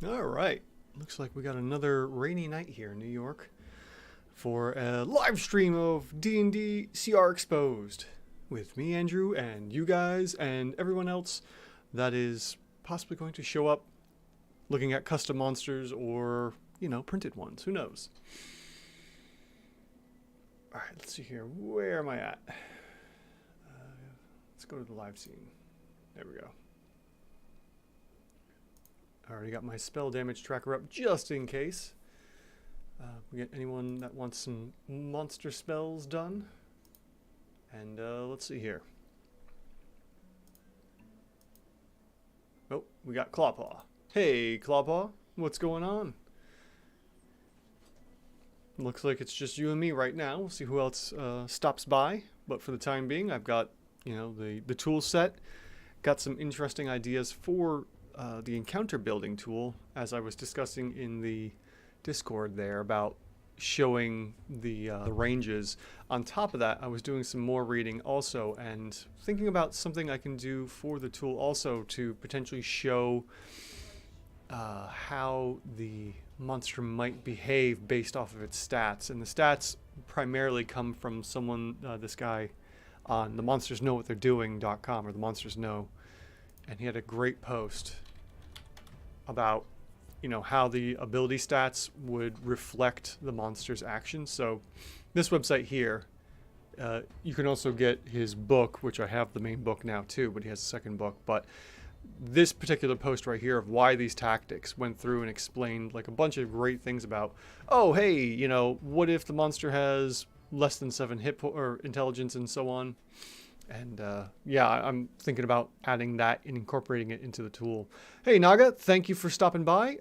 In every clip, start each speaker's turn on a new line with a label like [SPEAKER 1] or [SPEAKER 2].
[SPEAKER 1] All right. Looks like we got another rainy night here in New York for a live stream of D&D CR Exposed with me, Andrew, and you guys and everyone else that is possibly going to show up looking at custom monsters or, printed ones. Who knows? All right, let's see here. Where am I at? Let's go to the live scene. There we go. I already got my spell damage tracker up just in case. We get anyone that wants some monster spells done. And let's see here. Oh, we got Clawpaw. Hey, Clawpaw, what's going on? Looks like it's just you and me right now. We'll see who else stops by. But for the time being, I've got, the tool set. Got some interesting ideas for the encounter building tool, as I was discussing in the Discord there about showing the ranges. On top of that, I was doing some more reading also and thinking about something I can do for the tool also to potentially show how the monster might behave based off of its stats. And the stats primarily come from someone, this guy on the monstersknowwhattheyredoing.com, or the monsters know, and he had a great post about how the ability stats would reflect the monster's actions. So this website here, you can also get his book, which I have the main book now too, but he has a second book. But this particular post right here of why these tactics went through and explained like a bunch of great things about, oh hey, what if the monster has less than 7 hit or intelligence and so on. And yeah, I'm thinking about adding that and incorporating it into the tool. Hey Naga, thank you for stopping by.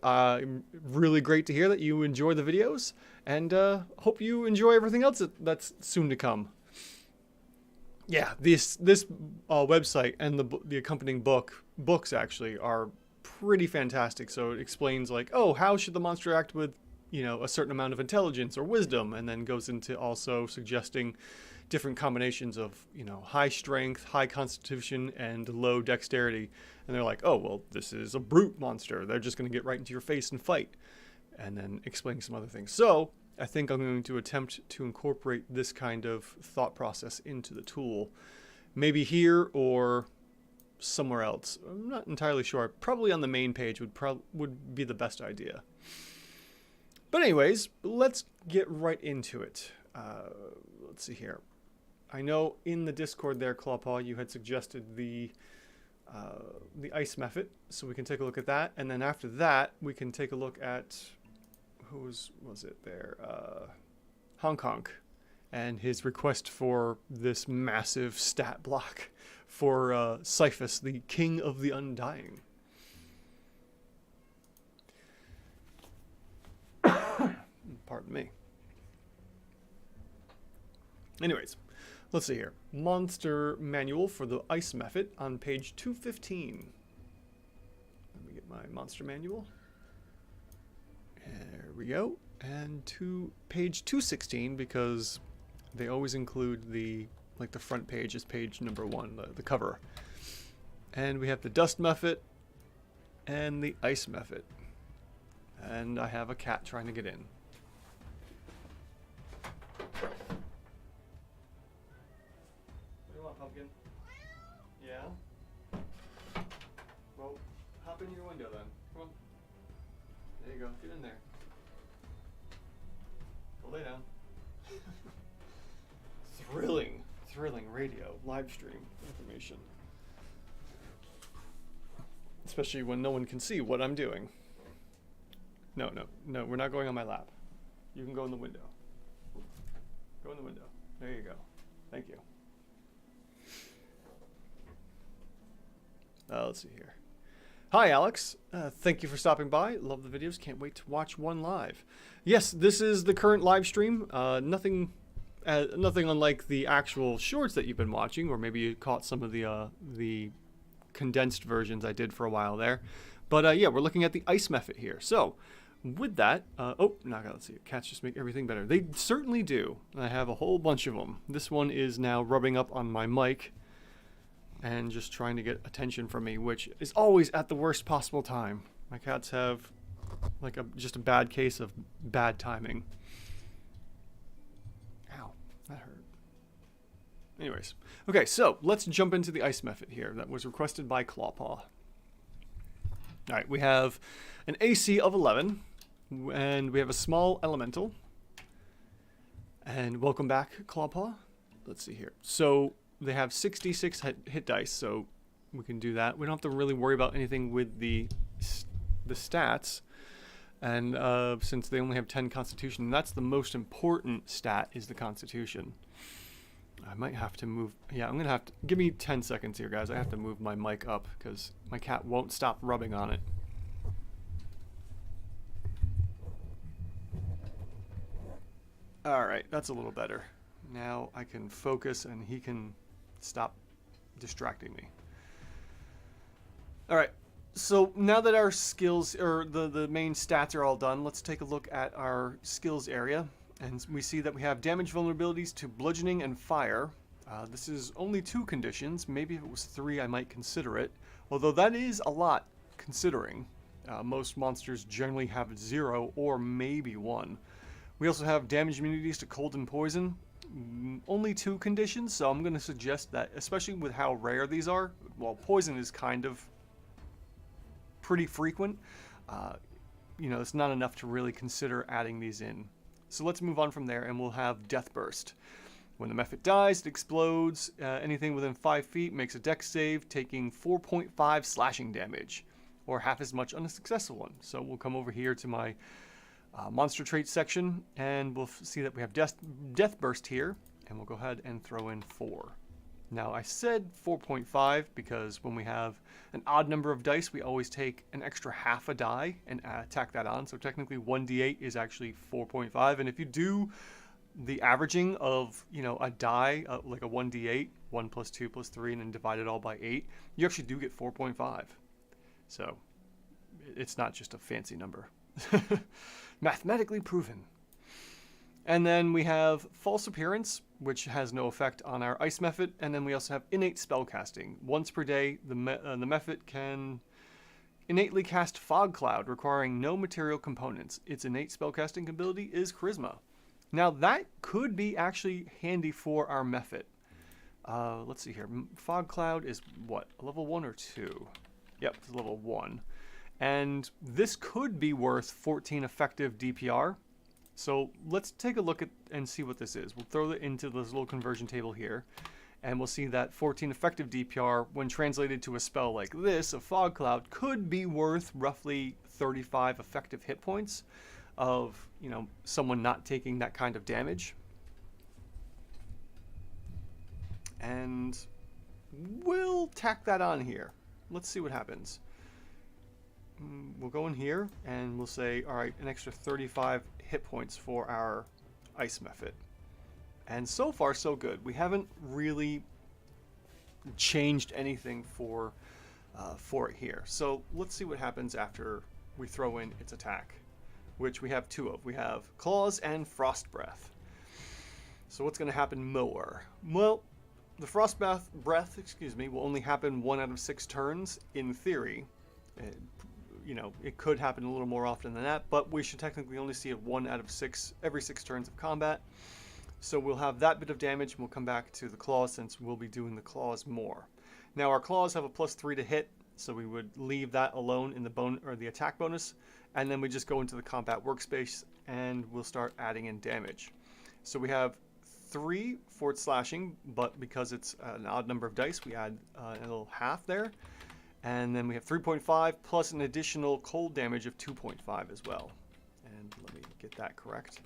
[SPEAKER 1] Really great to hear that you enjoy the videos, and hope you enjoy everything else that's soon to come. Yeah, this website and the accompanying books actually are pretty fantastic. So it explains like, oh, how should the monster act with a certain amount of intelligence or wisdom, and then goes into also suggesting different combinations of, high strength, high constitution, and low dexterity. And they're like, oh, well, this is a brute monster. They're just going to get right into your face and fight. And then explaining some other things. So I think I'm going to attempt to incorporate this kind of thought process into the tool. Maybe here or somewhere else. I'm not entirely sure. Probably on the main page would be the best idea. But anyways, let's get right into it. Let's see here. I know in the Discord there, Clawpaw, you had suggested the ice method, so we can take a look at that. And then after that, we can take a look at, was it there? Hong Kong, and his request for this massive stat block for Cyphus, the King of the Undying. Pardon me. Anyways, let's see here. Monster manual for the ice method on page 215. Let me get my monster manual. There we go. And to page 216, because they always include the front page is page number 1, the cover. And we have the dust method and the ice method. And I have a cat trying to get in. Pumpkin? Yeah? Well, hop in your window then. Come on. There you go. Get in there. Go lay down. Thrilling radio live stream information. Especially when no one can see what I'm doing. No, we're not going on my lap. You can go in the window. Go in the window. There you go. Thank you. Let's see here. Hi, Alex. Thank you for stopping by. Love the videos. Can't wait to watch one live. Yes, this is the current live stream. Nothing unlike the actual shorts that you've been watching, or maybe you caught some of the condensed versions I did for a while there. But yeah, we're looking at the ice method here. So with that, let's see. Cats just make everything better. They certainly do. I have a whole bunch of them. This one is now rubbing up on my mic and just trying to get attention from me, which is always at the worst possible time. My cats have like just a bad case of bad timing. Ow, that hurt. Anyways, okay, so let's jump into the ice method here that was requested by Clawpaw. All right, we have an AC of 11, and we have a small elemental. And welcome back, Clawpaw. Let's see here. So they have 66 hit dice, so we can do that. We don't have to really worry about anything with the stats. And since they only have 10 Constitution, that's the most important stat, is the Constitution. I might have to move. Yeah, I'm going to have to. Give me 10 seconds here, guys. I have to move my mic up because my cat won't stop rubbing on it. All right, that's a little better. Now I can focus and he can stop distracting me. All right, so now that our skills, or the main stats are all done, let's take a look at our skills area. And we see that we have damage vulnerabilities to bludgeoning and fire. This is only 2 conditions. Maybe if it was 3, I might consider it. Although that is a lot, considering. Most monsters generally have 0 or maybe 1. We also have damage immunities to cold and poison. Only 2 conditions, so I'm going to suggest that, especially with how rare these are, while poison is kind of pretty frequent, you know, it's not enough to really consider adding these in. So let's move on from there, and we'll have Death Burst. When the Mephit dies, it explodes. Anything within 5 feet makes a dex save, taking 4.5 slashing damage, or half as much on a successful one. So we'll come over here to my monster trait section, and we'll see that we have Death Burst here, and we'll go ahead and throw in 4. Now, I said 4.5 because when we have an odd number of dice, we always take an extra half a die and tack that on. So technically 1d8 is actually 4.5. And if you do the averaging of, you know, a die, like a 1d8, 1 plus 2 plus 3, and then divide it all by 8, you actually do get 4.5. So it's not just a fancy number. Mathematically proven. And then we have False Appearance, which has no effect on our Ice Mephit. And then we also have Innate Spellcasting. Once per day, the Mephit can innately cast Fog Cloud, requiring no material components. Its innate spellcasting ability is Charisma. Now, that could be actually handy for our Mephit. Let's see here. Fog Cloud is what? Level 1 or 2? Yep, it's level 1. And this could be worth 14 effective DPR. So let's take a look at and see what this is. We'll throw it into this little conversion table here, and we'll see that 14 effective DPR, when translated to a spell like this, a Fog Cloud, could be worth roughly 35 effective hit points of, you know, someone not taking that kind of damage. And we'll tack that on here. Let's see what happens. We'll go in here and we'll say, all right, an extra 35 hit points for our Ice Mephit. And so far, so good. We haven't really changed anything for it here. So let's see what happens after we throw in its attack, which we have 2 of. We have Claws and Frost Breath. So what's going to happen more? Well, the Frost Breath, will only happen 1 out of 6 turns in theory. You know, it could happen a little more often than that, but we should technically only see it 1 out of 6 every 6 turns of combat. So we'll have that bit of damage, and we'll come back to the claws since we'll be doing the claws more. Now our claws have a +3 to hit, so we would leave that alone in the attack bonus, and then we just go into the combat workspace and we'll start adding in damage. So we have 3 for its slashing, but because it's an odd number of dice, we add a little half there. And then we have 3.5 plus an additional cold damage of 2.5 as well. And let me get that correct.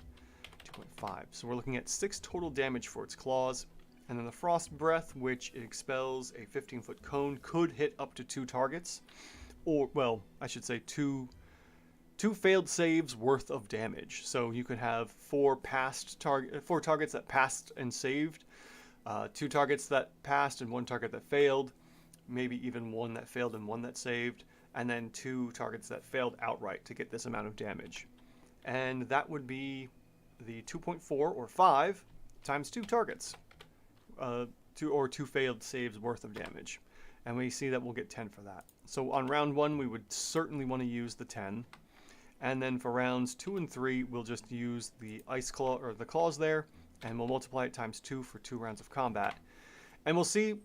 [SPEAKER 1] 2.5. So we're looking at 6 total damage for its claws. And then the Frost Breath, which it expels a 15-foot cone, could hit up to 2 targets. Or, well, I should say 2 failed saves worth of damage. So you could have 4 targets that passed and saved, 2 targets that passed and 1 target that failed, maybe even 1 that failed and 1 that saved, and then 2 targets that failed outright to get this amount of damage. And that would be the 2.4 or 5 times 2 targets, 2 failed saves worth of damage. And we see that we'll get 10 for that. So on round 1, we would certainly want to use the 10. And then for rounds 2 and 3, we'll just use the ice claw or the claws there, and we'll multiply it times 2 for 2 rounds of combat. And we'll see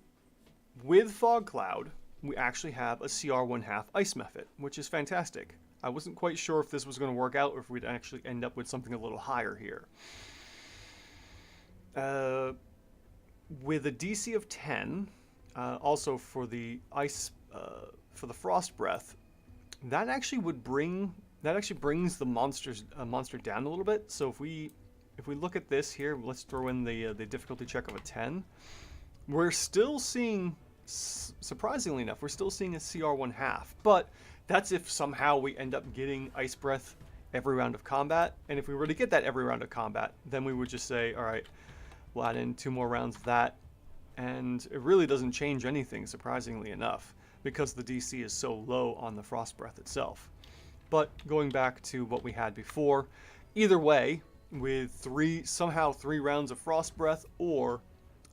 [SPEAKER 1] with Fog Cloud, we actually have a CR 1/2 ice method, which is fantastic. I wasn't quite sure if this was going to work out or if we'd actually end up with something a little higher here. With a DC of 10, also for the ice, for the frost breath, that actually brings the monster down a little bit. So if we look at this here, let's throw in the difficulty check of a 10. We're still seeing, surprisingly enough, we're still seeing a CR 1/2, but that's if somehow we end up getting ice breath every round of combat. And if we were to get that every round of combat, then we would just say, all right, we'll add in 2 more rounds of that, and it really doesn't change anything, surprisingly enough, because the DC is so low on the frost breath itself. But going back to what we had before, either way, with somehow 3 rounds of frost breath or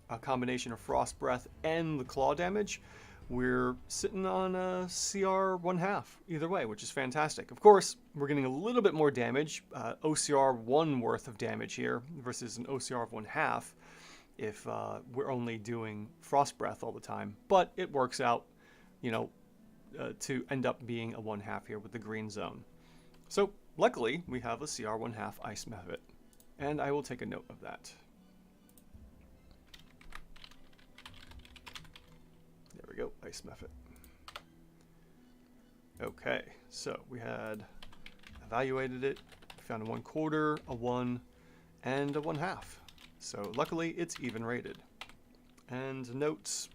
[SPEAKER 1] a combination of frost breath and the claw damage, we're sitting on a CR 1/2 either way, which is fantastic. Of course, we're getting a little bit more damage, OCR 1 worth of damage here versus an OCR of 1/2 if we're only doing frost breath all the time. But it works out, you know, to end up being a 1/2 here with the green zone. So luckily, we have a CR 1/2 ice method, and I will take a note of that. There we go, ice method. Okay, so we had evaluated it, found a 1/4, a 1, and a 1/2. So luckily, it's even rated. And notes,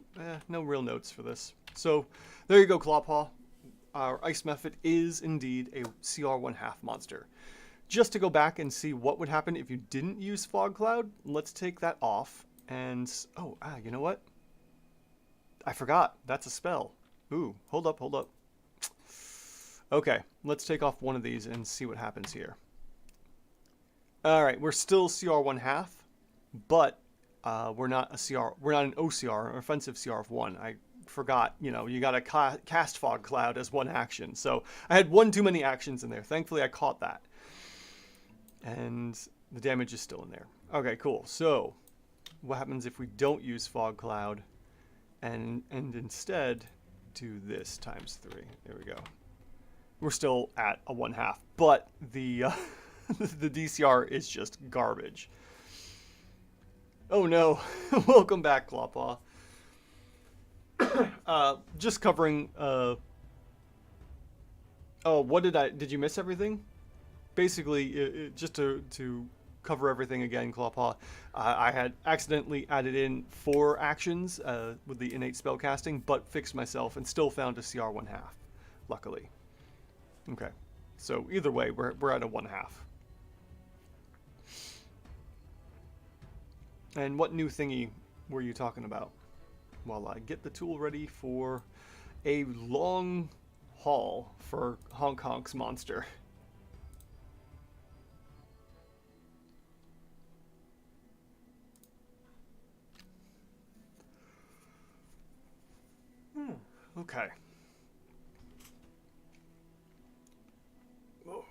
[SPEAKER 1] no real notes for this. So there you go, Clawpaw. Our ice method is indeed a CR 1/2 monster. Just to go back and see what would happen if you didn't use Fog Cloud, let's take that off. And, you know what? I forgot. That's a spell. Ooh, hold up. Okay, let's take off one of these and see what happens here. All right, we're still CR 1/2, but we're not an OCR, an offensive CR of 1. I forgot, you got to cast Fog Cloud as one action. So I had one too many actions in there. Thankfully, I caught that. And the damage is still in there. Okay, cool. So what happens if we don't use Fog Cloud and instead do this times 3? There we go. We're still at a 1/2, but the the DCR is just garbage. Oh no. Welcome back, Clawpaw. Just covering, did you miss everything? Basically, just to cover everything again, Clawpaw, I had accidentally added in 4 actions with the innate spellcasting, but fixed myself and still found a CR 1/2, luckily. Okay, so either way, we're at a 1/2. And what new thingy were you talking about? While I get the tool ready for a long haul for Hong Kong's monster. Okay. Whoa.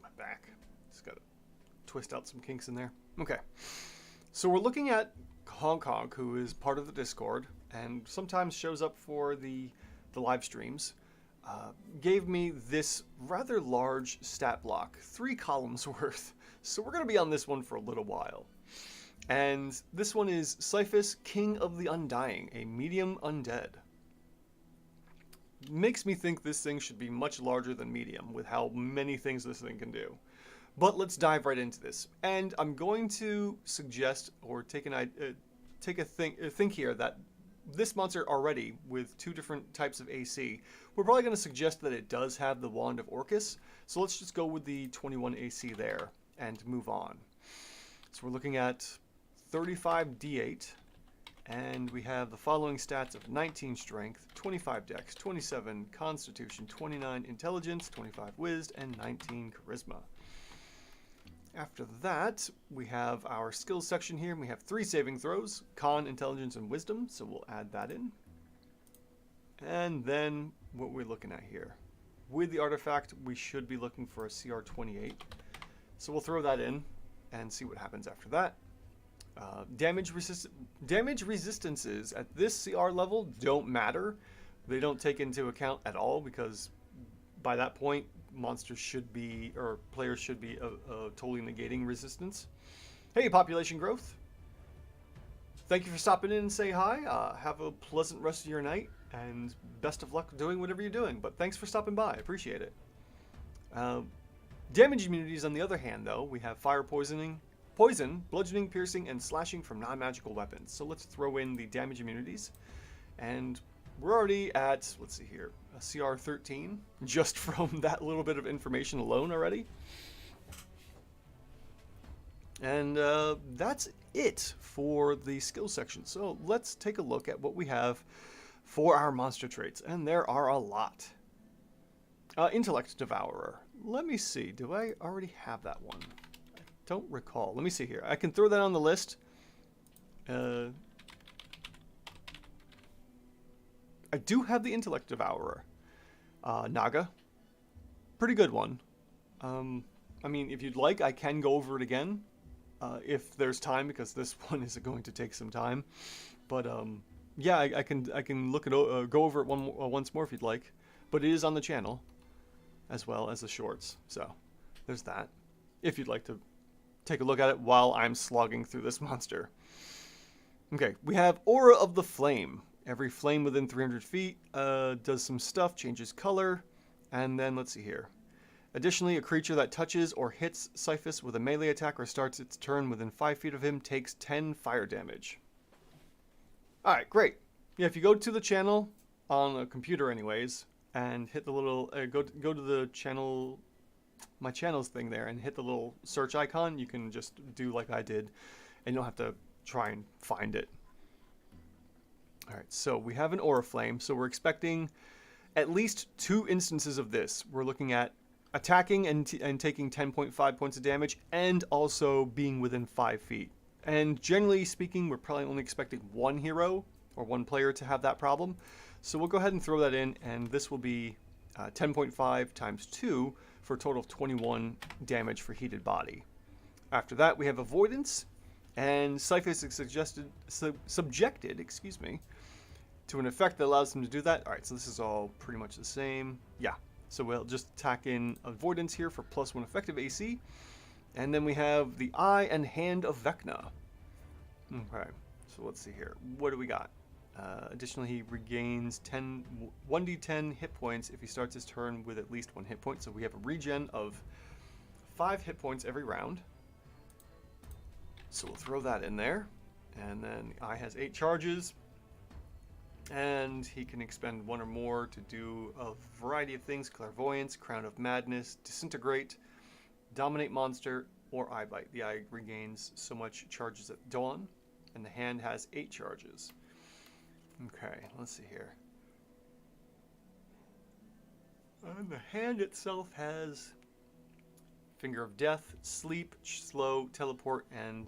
[SPEAKER 1] My back. Just gotta twist out some kinks in there. Okay. So we're looking at Hong Kong, who is part of the Discord and sometimes shows up for the live streams, gave me this rather large stat block, 3 columns worth. So we're going to be on this one for a little while. And this one is Cyphus, King of the Undying, a medium undead. Makes me think this thing should be much larger than medium with how many things this thing can do. But let's dive right into this. And I'm going to suggest or think here that this monster already, with 2 different types of AC, we're probably going to suggest that it does have the Wand of Orcus. So let's just go with the 21 AC there and move on. So we're looking at 35 D8, and we have the following stats of 19 Strength, 25 Dex, 27 Constitution, 29 Intelligence, 25 Wisd, and 19 Charisma. After that, we have our skills section here, and we have 3 saving throws, Con, Intelligence, and Wisdom, so we'll add that in. And then, what we're looking at here. with the artifact, we should be looking for a CR 28. So we'll throw that in and see what happens after that. Damage resistances at this CR level don't matter. They don't take into account at all, because by that point, monsters should be, or players should be totally negating resistance. Hey, population growth. Thank you for stopping in and say hi. Have a pleasant rest of your night, and best of luck doing whatever you're doing. But thanks for stopping by. I appreciate it. Damage immunities, on the other hand, though, we have fire poisoning, poison, bludgeoning, piercing, and slashing from non-magical weapons. So let's throw in the damage immunities. And we're already at, let's see here, a CR 13, just from that little bit of information alone already. And that's it for the skill section. So let's take a look at what we have for our monster traits. And there are a lot. Intellect Devourer. Let me see. Do I already have that one? I don't recall. Let me see here. I can throw that on the list. I do have the Intellect Devourer. Naga. Pretty good one. I mean, if you'd like, I can go over it again. If there's time, because this one is going to take some time. But yeah, I can look at go over it once more if you'd like. But it is on the channel, as well as the shorts. So there's that. If you'd like to take a look at it while I'm slogging through this monster. Okay, we have Aura of the Flame. Every flame within 300 feet does some stuff, changes color, and then let's see here. Additionally, a creature that touches or hits Cyphus with a melee attack or starts its turn within 5 feet of him takes 10 fire damage. Alright, great. Yeah, if you go to the channel, on a computer anyways, and hit the little, go to the channel, my channels thing there, and hit the little search icon, you can just do like I did, and you don't have to try and find it. Alright, so we have an Aura Flame, so we're expecting at least 2 instances of this. We're looking at attacking and taking 10.5 points of damage, and also being within 5 feet. And generally speaking, we're probably only expecting one hero or one player to have that problem. So we'll go ahead and throw that in, and this will be 10.5 times 2 for a total of 21 damage for heated body. After that, we have Avoidance, and Cyphus is subjected, excuse me, to an effect that allows him to do that. All right, so this is all pretty much the same. Yeah. So we'll just tack in Avoidance here for +1 effective AC. And then we have the Eye and Hand of Vecna. Okay, so let's see here. What do we got? Additionally, he regains 1d10 hit points if he starts his turn with at least 1 hit point. So we have a regen of 5 hit points every round. So we'll throw that in there. And then the Eye has 8 charges. And he can expend 1 or more to do a variety of things: Clairvoyance, Crown of Madness, Disintegrate, Dominate Monster, or Eye Bite. The Eye regains so much charges at dawn, and the hand has 8 charges. Okay, let's see here. And the hand itself has Finger of Death, Sleep, Slow, Teleport, and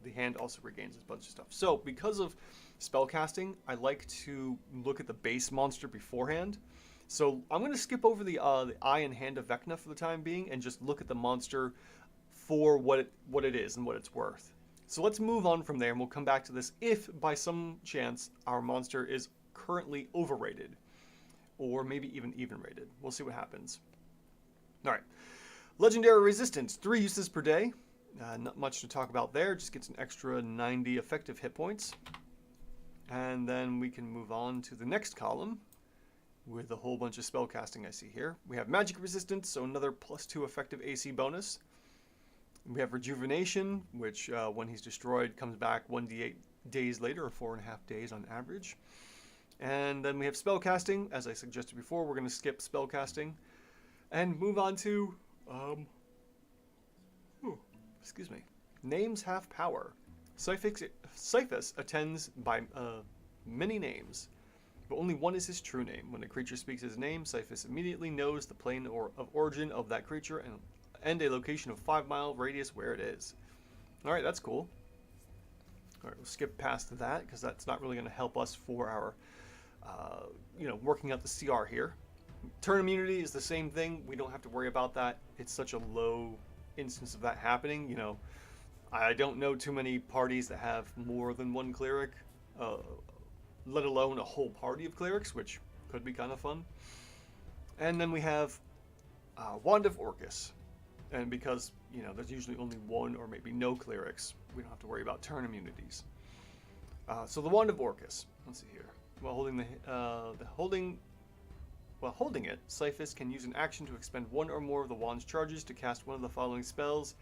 [SPEAKER 1] the hand also regains a bunch of stuff. So because of spellcasting, I like to look at the base monster beforehand. So I'm going to skip over the Eye and Hand of Vecna for the time being, and just look at the monster for what it is and what it's worth. So let's move on from there, and we'll come back to this if by some chance our monster is currently overrated, or maybe even rated. We'll see what happens. All right, Legendary Resistance, 3 uses per day. Not much to talk about there. Just gets an extra 90 effective hit points. And then we can move on to the next column with a whole bunch of spell casting I see here. We have Magic Resistance, so another +2 effective AC bonus. We have Rejuvenation, which when he's destroyed comes back 1d8 days later, or 4.5 days on average. And then we have spell casting. As I suggested before, we're going to skip spell casting and move on to excuse me. Names have power. Cyphus attends by many names, but only one is his true name. When a creature speaks his name, Cyphus immediately knows the plane of origin of that creature and a location of 5-mile radius where it is. All right, that's cool. All right, we'll skip past that because that's not really going to help us for our, working out the CR here. Turn immunity is the same thing. We don't have to worry about that. It's such a low instance of that happening. You know, I don't know too many parties that have more than one cleric, let alone a whole party of clerics, which could be kind of fun. And then we have Wand of Orcus. And because, you know, there's usually only one or maybe no clerics, we don't have to worry about turn immunities. So the Wand of Orcus. Let's see here. While holding it, Cyphus can use an action to expend one or more of the wand's charges to cast one of the following spells.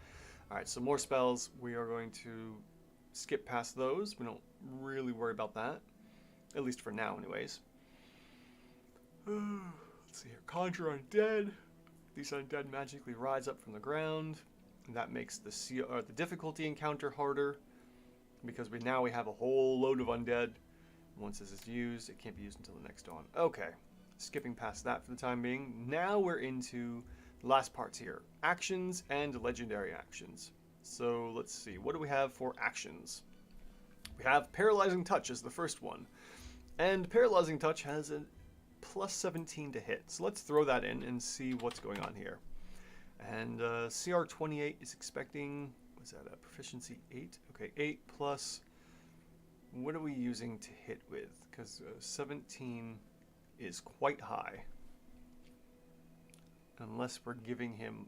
[SPEAKER 1] Alright, so more spells. We are going to skip past those. We don't really worry about that. At least for now, anyways. Let's see here. Conjure Undead. These undead magically rise up from the ground. And that makes the difficulty encounter harder. Because now we have a whole load of undead. Once this is used, it can't be used until the next dawn. Okay. Skipping past that for the time being. Now we're into the last parts here. Actions and legendary actions. So let's see. What do we have for actions? We have Paralyzing Touch as the first one. And Paralyzing Touch has a plus 17 to hit. So let's throw that in and see what's going on here. And CR 28 is expecting, what's that, a proficiency 8? Okay, 8 plus, what are we using to hit with? Because 17 is quite high. Unless we're giving him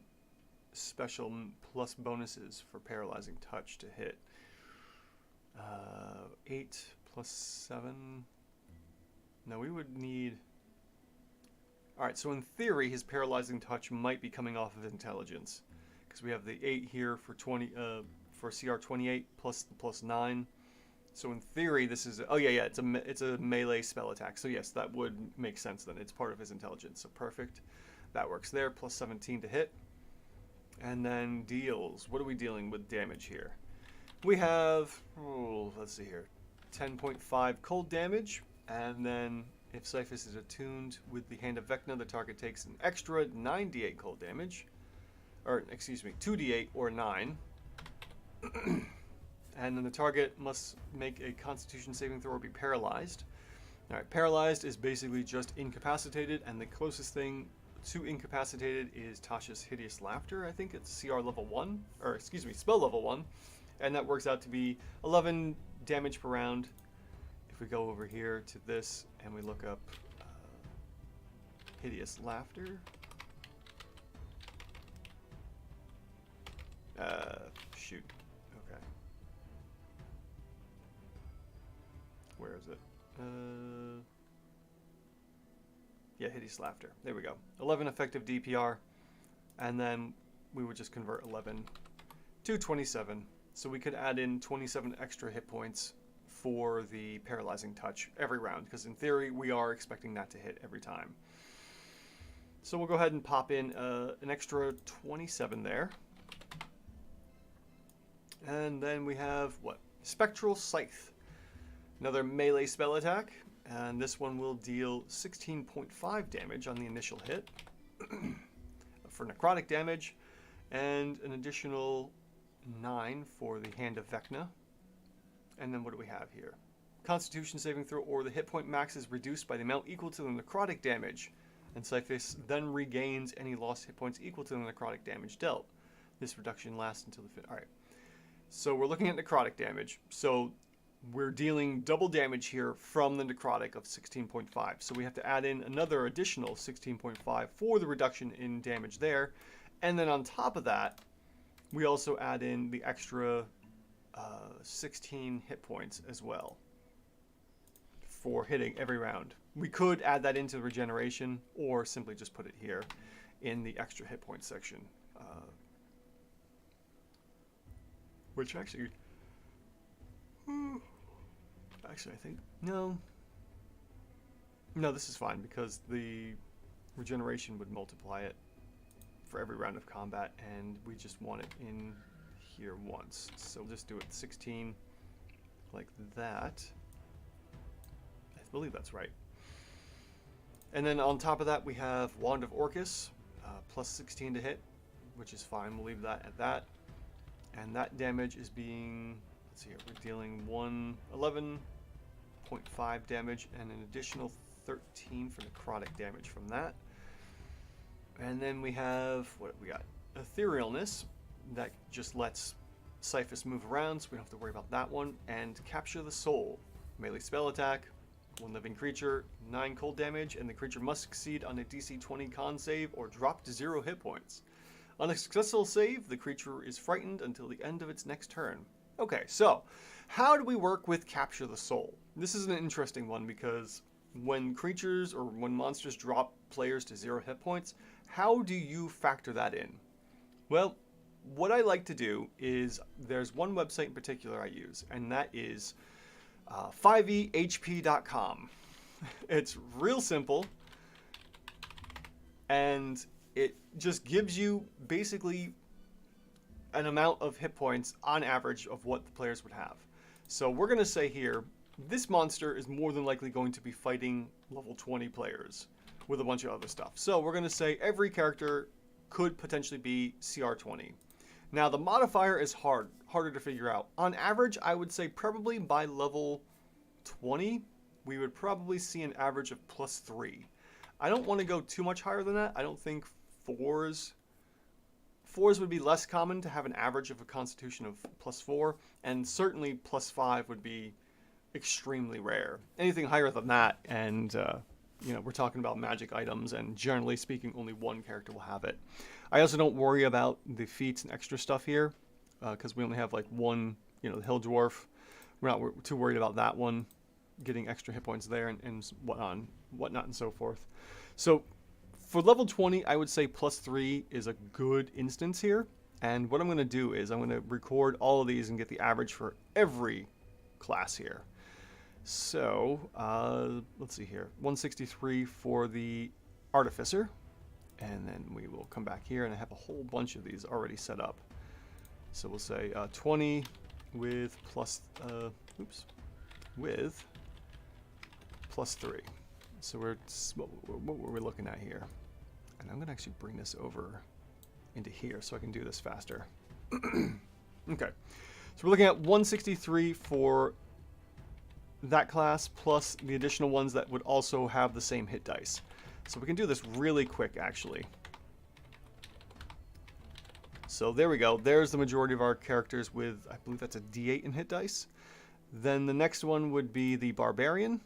[SPEAKER 1] special plus bonuses for Paralyzing Touch to hit. 8 plus 7. No, we would need... Alright, so in theory, his Paralyzing Touch might be coming off of Intelligence. Because we have the 8 here for CR 28 plus the plus 9. So in theory, this is... Oh, yeah, it's a melee spell attack. So yes, that would make sense then. It's part of his Intelligence. So perfect. That works there. Plus 17 to hit. And then deals. What are we dealing with damage here? We have... Oh, let's see here. 10.5 cold damage. And then if Cyphus is attuned with the Hand of Vecna, the target takes an extra 9d8 cold damage. Or, excuse me, 2d8 or 9. And then the target must make a Constitution saving throw or be paralyzed. Alright, paralyzed is basically just incapacitated, and the closest thing to incapacitated is Tasha's Hideous Laughter. I think it's CR level 1, or excuse me, spell level 1. And that works out to be 11 damage per round. If we go over here to this and we look up Hideous Laughter. Shoot. Okay. Where is it? Yeah, Hideous Laughter. There we go. 11 effective DPR. And then we would just convert 11 to 27. So we could add in 27 extra hit points for the Paralyzing Touch every round. Because in theory, we are expecting that to hit every time. So we'll go ahead and pop in an extra 27 there. And then we have, what? Spectral Scythe. Another melee spell attack. And this one will deal 16.5 damage on the initial hit for necrotic damage. And an additional 9 for the Hand of Vecna. And then what do we have here? Constitution saving throw, or the hit point max is reduced by the amount equal to the necrotic damage. And Cyphus then regains any lost hit points equal to the necrotic damage dealt. This reduction lasts until the... Alright. So we're looking at necrotic damage. So we're dealing double damage here from the necrotic of 16.5. So we have to add in another additional 16.5 for the reduction in damage there. And then on top of that, we also add in the extra 16 hit points as well for hitting every round. We could add that into regeneration or simply just put it here in the extra hit point section. Which actually, I think, no, this is fine because the regeneration would multiply it for every round of combat, and we just want it in here once. So we'll just do it 16 like that. I believe that's right. And then on top of that, we have Wand of Orcus, plus 16 to hit, which is fine. We'll leave that at that. And that damage is being, let's see here, we're dealing 11.5 damage and an additional 13 for necrotic damage from that. And then we have, what we got? Etherealness, that just lets Cyphus move around, so we don't have to worry about that one. And Capture the Soul, melee spell attack, 1 living creature, 9 cold damage, and the creature must succeed on a DC 20 con save or drop to 0 hit points. On a successful save, the creature is frightened until the end of its next turn. Okay, so how do we work with Capture the Soul? This is an interesting one because when creatures or when monsters drop players to 0 hit points, how do you factor that in? Well, what I like to do is there's one website in particular I use, and that is 5ehp.com. It's real simple, and it just gives you basically an amount of hit points on average of what the players would have. So we're going to say here, this monster is more than likely going to be fighting level 20 players with a bunch of other stuff. So we're going to say every character could potentially be CR 20. Now the modifier is harder to figure out. On average, I would say probably by level 20, we would probably see an average of +3. I don't want to go too much higher than that. I don't think fours would be less common to have an average of a constitution of +4, and certainly +5 would be extremely rare. Anything higher than that, and you know, we're talking about magic items, and generally speaking, only one character will have it. I also don't worry about the feats and extra stuff here, because we only have like one, you know, the Hill Dwarf. We're not too worried about that one getting extra hit points there and whatnot and so forth. So for level 20, I would say +3 is a good instance here. And what I'm going to do is I'm going to record all of these and get the average for every class here. So let's see here, 163 for the Artificer, and then we will come back here, and I have a whole bunch of these already set up. So we'll say 20 with with +3. So what were we looking at here? And I'm gonna actually bring this over into here so I can do this faster. Okay, so we're looking at 163 for that class plus the additional ones that would also have the same hit dice. So we can do this really quick, actually. So there we go. There's the majority of our characters with, I believe that's a D8 in hit dice. Then the next one would be the Barbarian,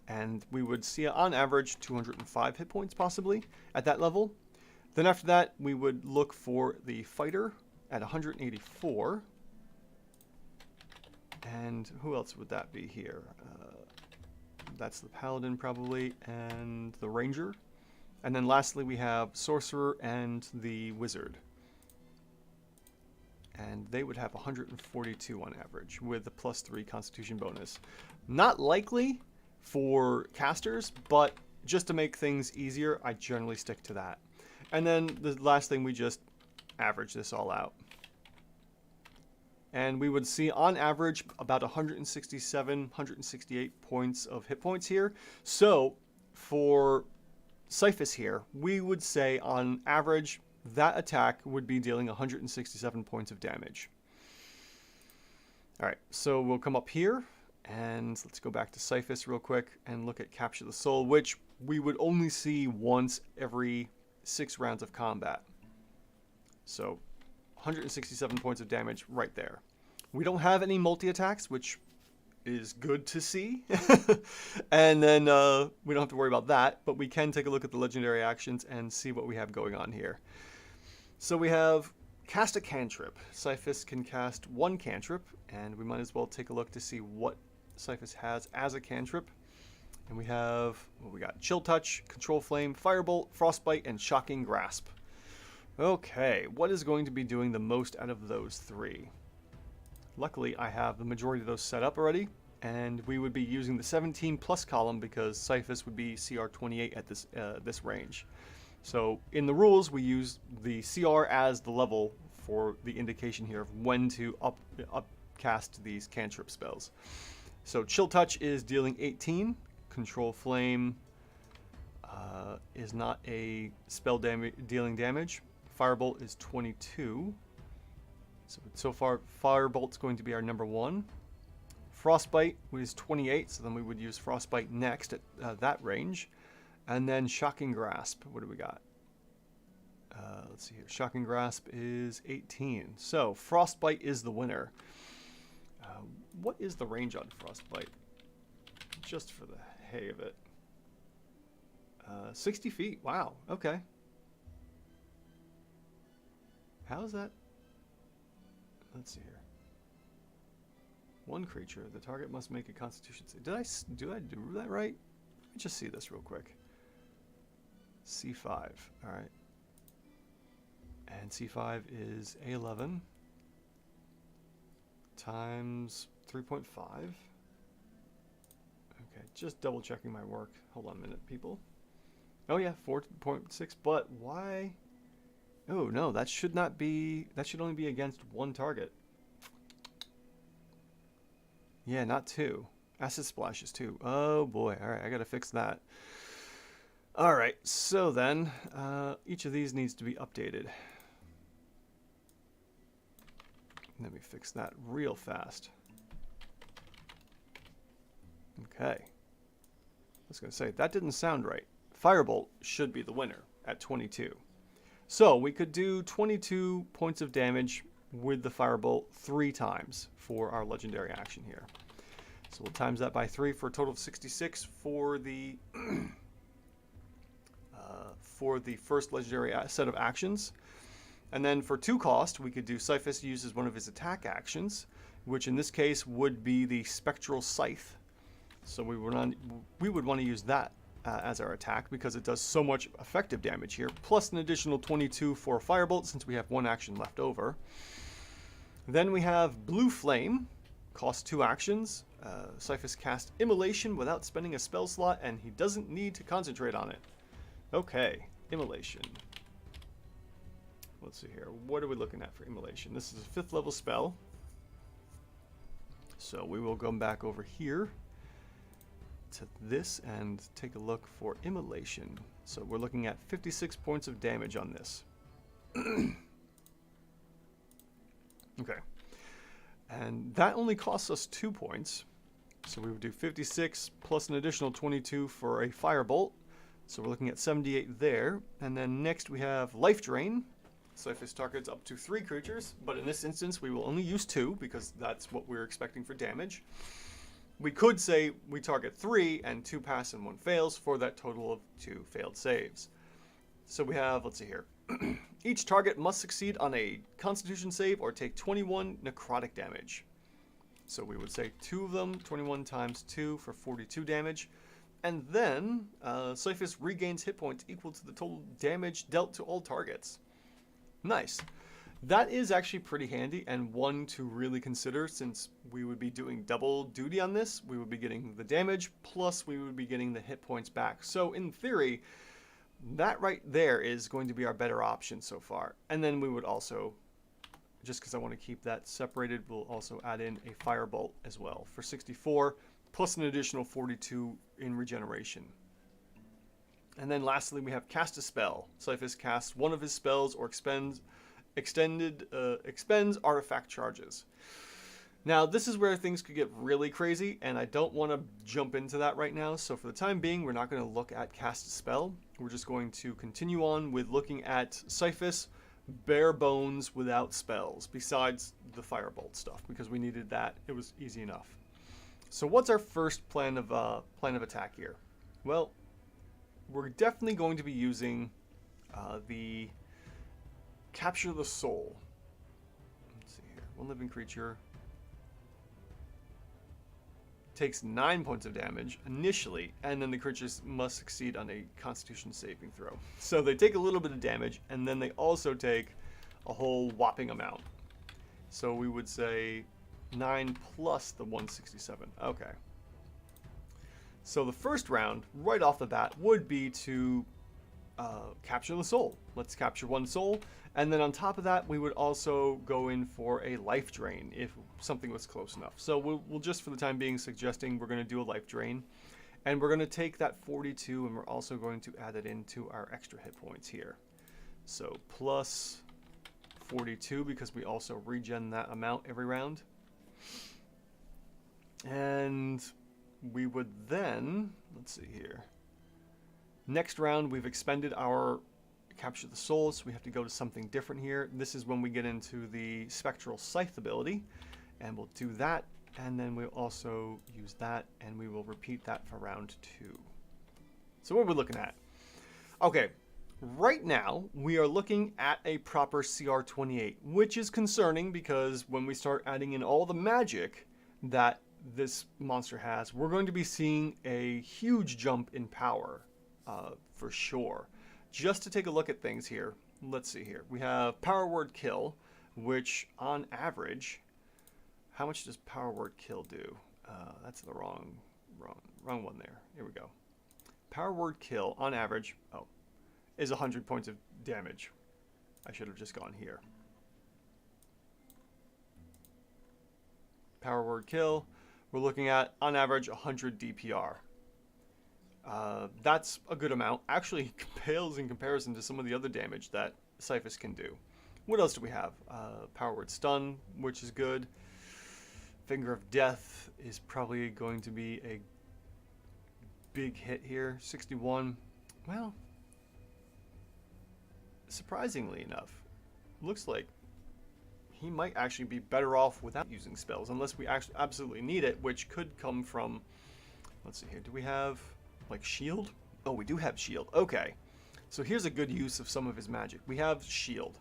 [SPEAKER 1] and we would see on average 205 hit points possibly at that level. Then after that, we would look for the Fighter at 184. And who else would that be here? That's the Paladin probably, and the Ranger. And then lastly we have Sorcerer and the Wizard. And they would have 142 on average with the +3 Constitution bonus. Not likely for casters, but just to make things easier, I generally stick to that. And then the last thing, we just average this all out. And we would see on average about 167, 168 points of hit points here. So for Cyphus here, we would say on average that attack would be dealing 167 points of damage. All right, so we'll come up here and let's go back to Cyphus real quick and look at Capture the Soul, which we would only see once every 6 rounds of combat. So 167 points of damage right there. We don't have any multi-attacks, which is good to see. And then we don't have to worry about that, but we can take a look at the legendary actions and see what we have going on here. So we have Cast a Cantrip. Cyphus can cast 1 cantrip, and we might as well take a look to see what Cyphus has as a cantrip. And we have, what we got? Chill Touch, Control Flame, Firebolt, Frostbite, and Shocking Grasp. Okay, what is going to be doing the most out of those 3? Luckily, I have the majority of those set up already, and we would be using the 17 plus column because Cyphus would be CR 28 at this range. So in the rules, we use the CR as the level for the indication here of when to upcast these cantrip spells. So Chill Touch is dealing 18. Control Flame is not a spell dealing damage. Firebolt is 22. So far, Firebolt's going to be our number 1. Frostbite is 28, so then we would use Frostbite next at that range. And then Shocking Grasp, what do we got? Let's see here. Shocking Grasp is 18. So Frostbite is the winner. What is the range on Frostbite? Just for the hay of it. 60 feet. Wow. Okay. How is that? Let's see here. One creature. The target must make a Constitution save. Did I do that right? Let me just see this real quick. C5. All right. And C5 is A11 times 3.5. Okay, just double checking my work. Hold on a minute, people. Oh yeah, 4.6, but why? Oh no, that should not be, that should only be against one target. Yeah, not two. Acid Splash is two. Oh boy, all right, I gotta fix that. All right, so then, each of these needs to be updated. Let me fix that real fast. Okay. I was going to say, that didn't sound right. Firebolt should be the winner at 22. So we could do 22 points of damage with the Firebolt 3 times for our legendary action here. So we'll times that by 3 for a total of 66 for the first legendary set of actions. And then for 2 cost, we could do Cyphus uses one of his attack actions, which in this case would be the Spectral Scythe. So we would want to use that as our attack because it does so much effective damage here, plus an additional 22 for Firebolt since we have 1 action left over. Then we have Blue Flame, costs 2 actions. Cyphus casts Immolation without spending a spell slot, and he doesn't need to concentrate on it. Okay, Immolation. Let's see here. What are we looking at for Immolation? This is a 5th level spell. So we will go back over here to this and take a look for Immolation. So we're looking at 56 points of damage on this. Okay. And that only costs us 2 points. So we would do 56 plus an additional 22 for a Firebolt. So we're looking at 78 there. And then next we have Life Drain. Cyphus targets up to 3 creatures, but in this instance we will only use 2 because that's what we're expecting for damage. We could say we target 3 and 2 pass and 1 fails for that total of 2 failed saves. So we have, let's see here. Each target must succeed on a Constitution save or take 21 necrotic damage. So we would say 2 of them, 21 times 2 for 42 damage. And then Cyphus regains hit points equal to the total damage dealt to all targets. Nice. That is actually pretty handy and one to really consider since we would be doing double duty on this. We would be getting the damage plus we would be getting the hit points back. So in theory, that right there is going to be our better option so far. And then we would also, just because I want to keep that separated, we'll also add in a Firebolt as well for 64 plus an additional 42 in regeneration. And then lastly, we have Cast a Spell. Cyphus casts one of his spells or expends artifact charges. Now, this is where things could get really crazy, and I don't want to jump into that right now. So for the time being, we're not going to look at Cast a Spell. We're just going to continue on with looking at Cyphus bare bones without spells, besides the Firebolt stuff, because we needed that. It was easy enough. So what's our first plan of attack here? Well, we're definitely going to be using the Capture the Soul. Let's see here. 1 living creature takes 9 points of damage initially, and then the creatures must succeed on a Constitution saving throw. So they take a little bit of damage, and then they also take a whole whopping amount. So we would say 9 plus the 167. Okay. So the first round, right off the bat, would be to capture the soul. Let's capture 1 soul. And then on top of that, we would also go in for a life drain if something was close enough. So we'll just for the time being suggesting we're going to do a life drain. And we're going to take that 42 and we're also going to add it into our extra hit points here. So plus 42 because we also regen that amount every round. And we would then, let's see here. Next round, we've expended our capture the souls, so we have to go to something different here. This is when we get into the Spectral Scythe ability, and we'll do that, and then we'll also use that, and we will repeat that for round 2. So what are we looking at? Okay, right now we are looking at a proper CR28, which is concerning because when we start adding in all the magic that this monster has, we're going to be seeing a huge jump in power for sure. Just to take a look at things here, let's see here. We have Power Word Kill, which on average, how much does Power Word Kill do? That's the wrong one there. Here we go. Power Word Kill on average, is 100 points of damage. I should have just gone here. Power Word Kill, we're looking at on average 100 DPR. That's a good amount. Actually pales in comparison to some of the other damage that Cyphus can do. What else do we have? Power Word Stun, which is good. Finger of Death is probably going to be a big hit here. 61. Well, surprisingly enough, looks like he might actually be better off without using spells, unless we actually absolutely need it, which could come from, let's see here, do we have, like, shield? Oh, we do have shield. Okay, so here's a good use of some of his magic. We have shield.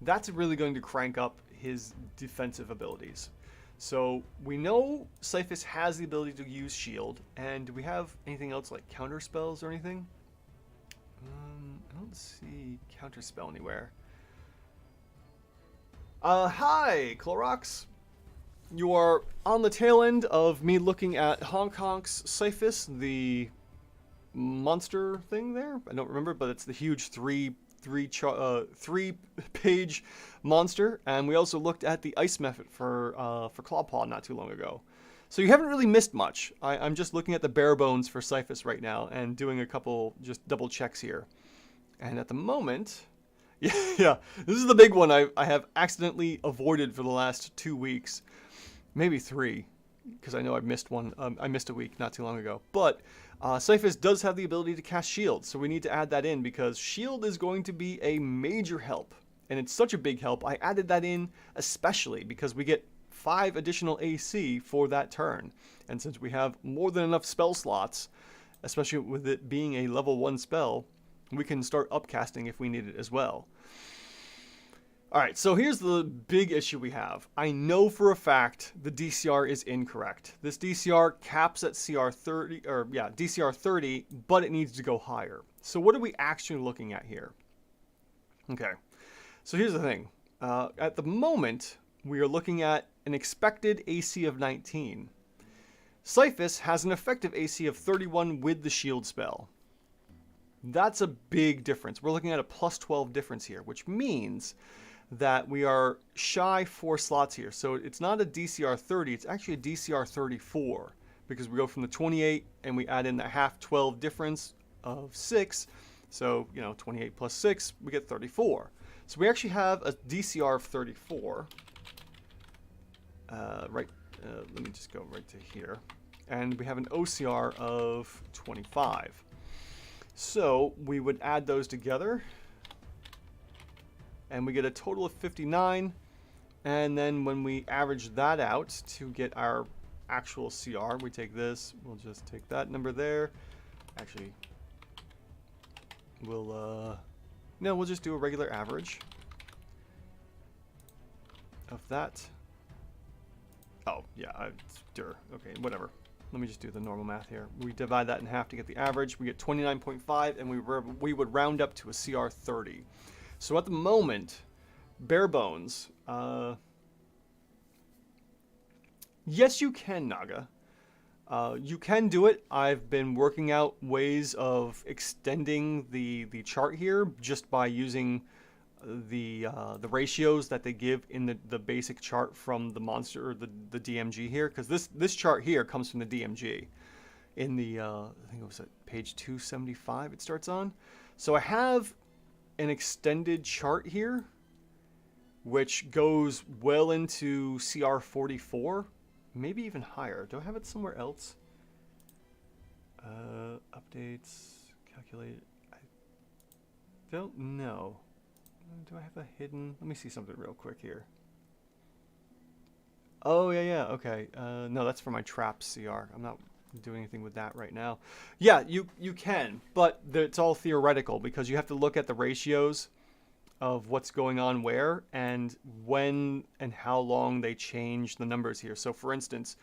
[SPEAKER 1] That's really going to crank up his defensive abilities. So we know Cyphus has the ability to use shield, and do we have anything else like counter spells or anything? I don't see counter spell anywhere. Hi, Clorox. You are on the tail end of me looking at Hong Kong's Cyphus, the monster thing there. I don't remember, but it's the huge three-page monster, and we also looked at the ice method for Clawpaw not too long ago. So you haven't really missed much. I'm just looking at the bare bones for Cyphus right now and doing a couple just double checks here. And at the moment, yeah, this is the big one I have accidentally avoided for the last 2 weeks, maybe 3, because I know I missed one. I missed a week not too long ago. But Cyphus does have the ability to cast Shield, so we need to add that in because Shield is going to be a major help. And it's such a big help, I added that in especially because we get 5 additional AC for that turn. And since we have more than enough spell slots, especially with it being a level 1 spell, we can start upcasting if we need it as well. Alright, so here's the big issue we have. I know for a fact the DCR is incorrect. This DCR caps at DCR 30, but it needs to go higher. So what are we actually looking at here? Okay, so here's the thing. At the moment, we are looking at an expected AC of 19. Cyphus has an effective AC of 31 with the shield spell. That's a big difference. We're looking at a plus 12 difference here, which means that we are shy 4 slots here. So it's not a DCR 30, it's actually a DCR 34 because we go from the 28 and we add in the half 12 difference of 6. So, 28 plus 6, we get 34. So we actually have a DCR of 34. Let me just go right to here. And we have an OCR of 25. So we would add those together and we get a total of 59. And then when we average that out to get our actual CR, we take this, we'll just take that number there. Actually, we'll just do a regular average of that. Oh, yeah, okay, whatever. Let me just do the normal math here. We divide that in half to get the average. We get 29.5, and we would round up to a CR 30. So at the moment, bare bones. Yes, you can, Naga. You can do it. I've been working out ways of extending the chart here just by using the ratios that they give in the basic chart from the monster or the DMG here, because this chart here comes from the DMG in the I think it was at page 275 it starts on. So I have an extended chart here which goes well into CR 44, maybe even higher. Do I have it somewhere else? Updates, calculate. don't know. Do I have a hidden? Let me see something real quick here. Oh, yeah, okay. No, that's for my trap CR. I'm not doing anything with that right now. Yeah, you can, but it's all theoretical because you have to look at the ratios of what's going on where and when and how long they change the numbers here. So for instance,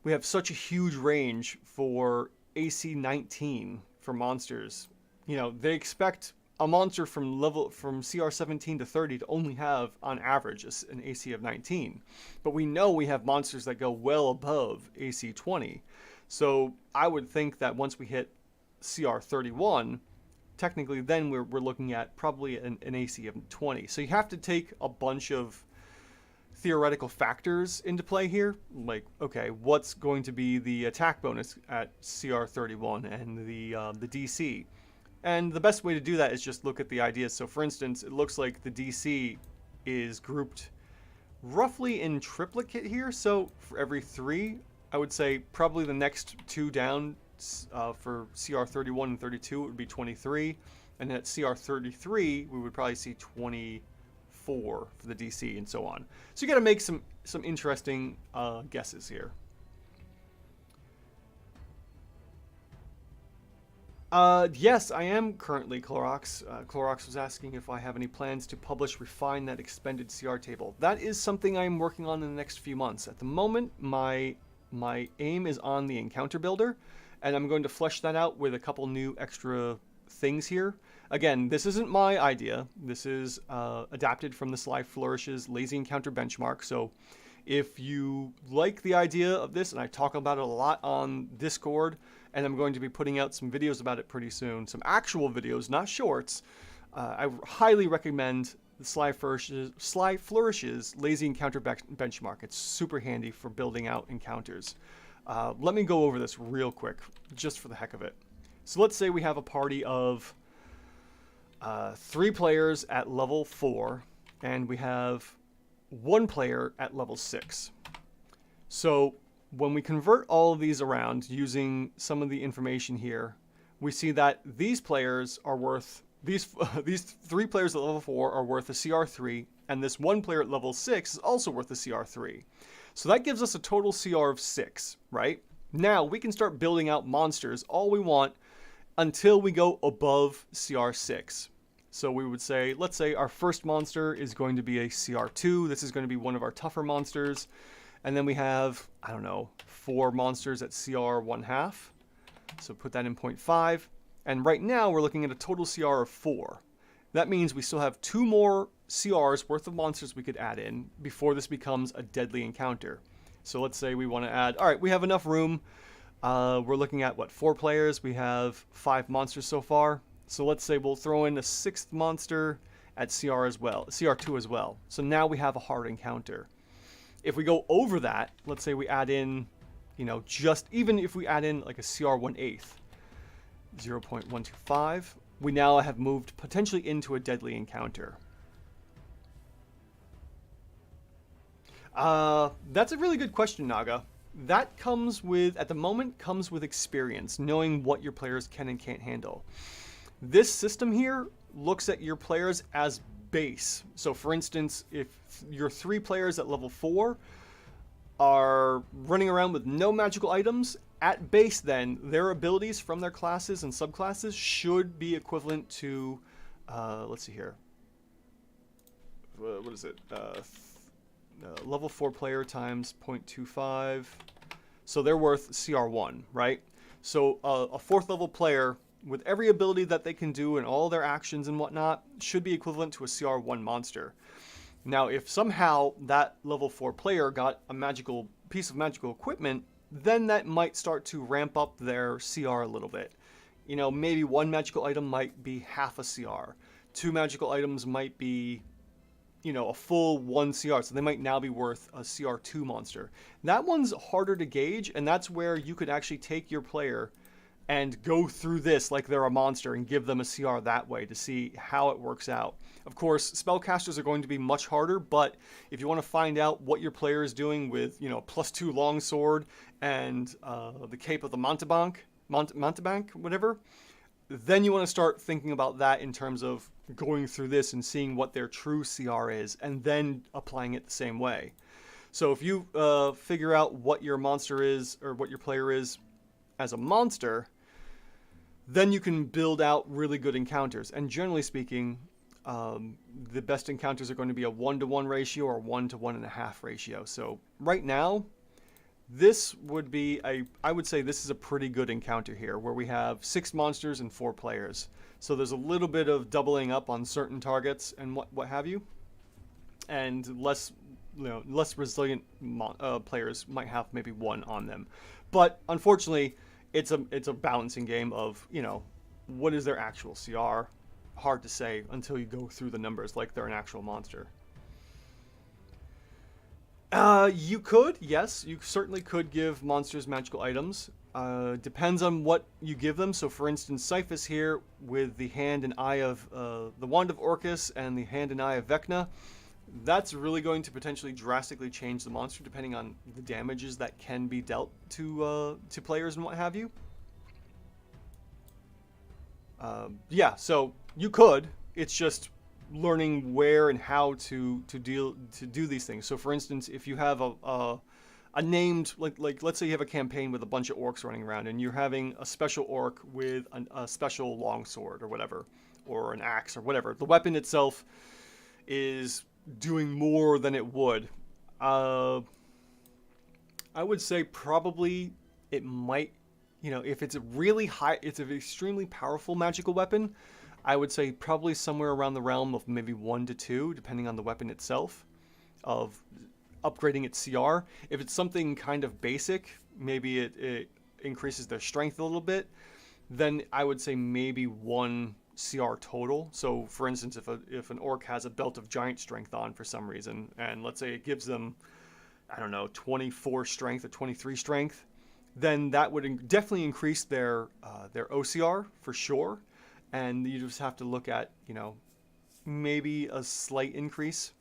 [SPEAKER 1] we have such a huge range for AC 19 for monsters. You know, they expect a monster from CR 17 to 30 to only have on average an AC of 19. But we know we have monsters that go well above AC 20. So I would think that once we hit CR 31, technically then we're looking at probably an AC of 20. So you have to take a bunch of theoretical factors into play here. Like, okay, what's going to be the attack bonus at CR 31 and the DC? And the best way to do that is just look at the ideas. So for instance, it looks like the DC is grouped roughly in triplicate here. So for every 3, I would say probably the next 2 down for CR 31 and 32 it would be 23. And then at CR 33, we would probably see 24 for the DC and so on. So you got to make some interesting guesses here. Yes, I am currently Clorox. Clorox was asking if I have any plans to publish refine that expended CR table. That is something I am working on in the next few months. At the moment, my aim is on the encounter builder, and I'm going to flesh that out with a couple new extra things here. Again, this isn't my idea. This is adapted from the Sly Flourish's Lazy Encounter benchmark. So if you like the idea of this, and I talk about it a lot on Discord, and I'm going to be putting out some videos about it pretty soon, some actual videos, not shorts, I highly recommend the Sly Flourish's Lazy Encounter benchmark. It's super handy for building out encounters. Let me go over this real quick, just for the heck of it. So let's say we have a party of 3 players at level 4, and we have 1 player at level 6. So when we convert all of these around using some of the information here, we see that these players are worth, these 3 players at level 4 are worth a CR3, and this 1 player at level 6 is also worth a CR3. So that gives us a total CR of 6, right? Now we can start building out monsters all we want until we go above CR6. So we would say, let's say our first monster is going to be a CR2. This is going to be one of our tougher monsters. And then we have, I don't know, 4 monsters at CR 1/2. So put that in 0.5. And right now we're looking at a total CR of 4. That means we still have 2 more CRs worth of monsters we could add in before this becomes a deadly encounter. So let's say we want to add, all right, we have enough room. We're looking at, what, 4 players? We have 5 monsters so far. So let's say we'll throw in a 6th monster at CR as well, CR2 as well. So now we have a hard encounter. If we go over that, let's say we add in, you know, just even if we add in like a CR 1/8, 0.125, we now have moved potentially into a deadly encounter. That's a really good question, Naga. That comes with, at the moment, comes with experience, knowing what your players can and can't handle. This system here looks at your players as base. So for instance, if your 3 players at level 4 are running around with no magical items, at base then, their abilities from their classes and subclasses should be equivalent to, let's see here, what is it, level 4 player times 0.25, so they're worth CR1, right? So a 4th level player with every ability that they can do and all their actions and whatnot should be equivalent to a CR1 monster. Now, if somehow that level 4 player got a magical piece of magical equipment, then that might start to ramp up their CR a little bit. You know, maybe 1 magical item might be half a CR. 2 magical items might be, you know, a full 1 CR, so they might now be worth a CR2 monster. That one's harder to gauge, and that's where you could actually take your player and go through this like they're a monster and give them a CR that way to see how it works out. Of course, spellcasters are going to be much harder, but if you want to find out what your player is doing with, you know, +2 longsword and the cape of the Mountebank, whatever, then you want to start thinking about that in terms of going through this and seeing what their true CR is, and then applying it the same way. So if you figure out what your monster is, or what your player is as a monster, then you can build out really good encounters. And generally speaking, the best encounters are going to be a 1-to-1 ratio or 1-to-1.5 ratio. So right now, this would be I would say this is a pretty good encounter here, where we have 6 monsters and 4 players. So there's a little bit of doubling up on certain targets and what have you, and less resilient players might have maybe 1 on them. But unfortunately, it's a balancing game of, what is their actual CR? Hard to say until you go through the numbers like they're an actual monster. You could, yes, you certainly could give monsters magical items. Depends on what you give them. So for instance, Cyphus here with the hand and eye of the Wand of Orcus and the hand and eye of Vecna, that's really going to potentially drastically change the monster depending on the damages that can be dealt to players and what have you. Yeah, so you could. It's just learning where and how to do these things. So for instance, if you have a named, like let's say you have a campaign with a bunch of orcs running around, and you're having a special orc with a special longsword or whatever, or an axe or whatever. The weapon itself is doing more than it would. I would say probably it might, if it's a really high, it's an extremely powerful magical weapon, I would say probably somewhere around the realm of maybe 1 to 2, depending on the weapon itself, of upgrading its CR. If it's something kind of basic, maybe it increases their strength a little bit, then I would say maybe 1 CR total. So for instance, if an orc has a belt of giant strength on for some reason, and let's say it gives them, I don't know, 24 strength or 23 strength, then that would definitely increase their OCR for sure. And you just have to look at, maybe a slight increase.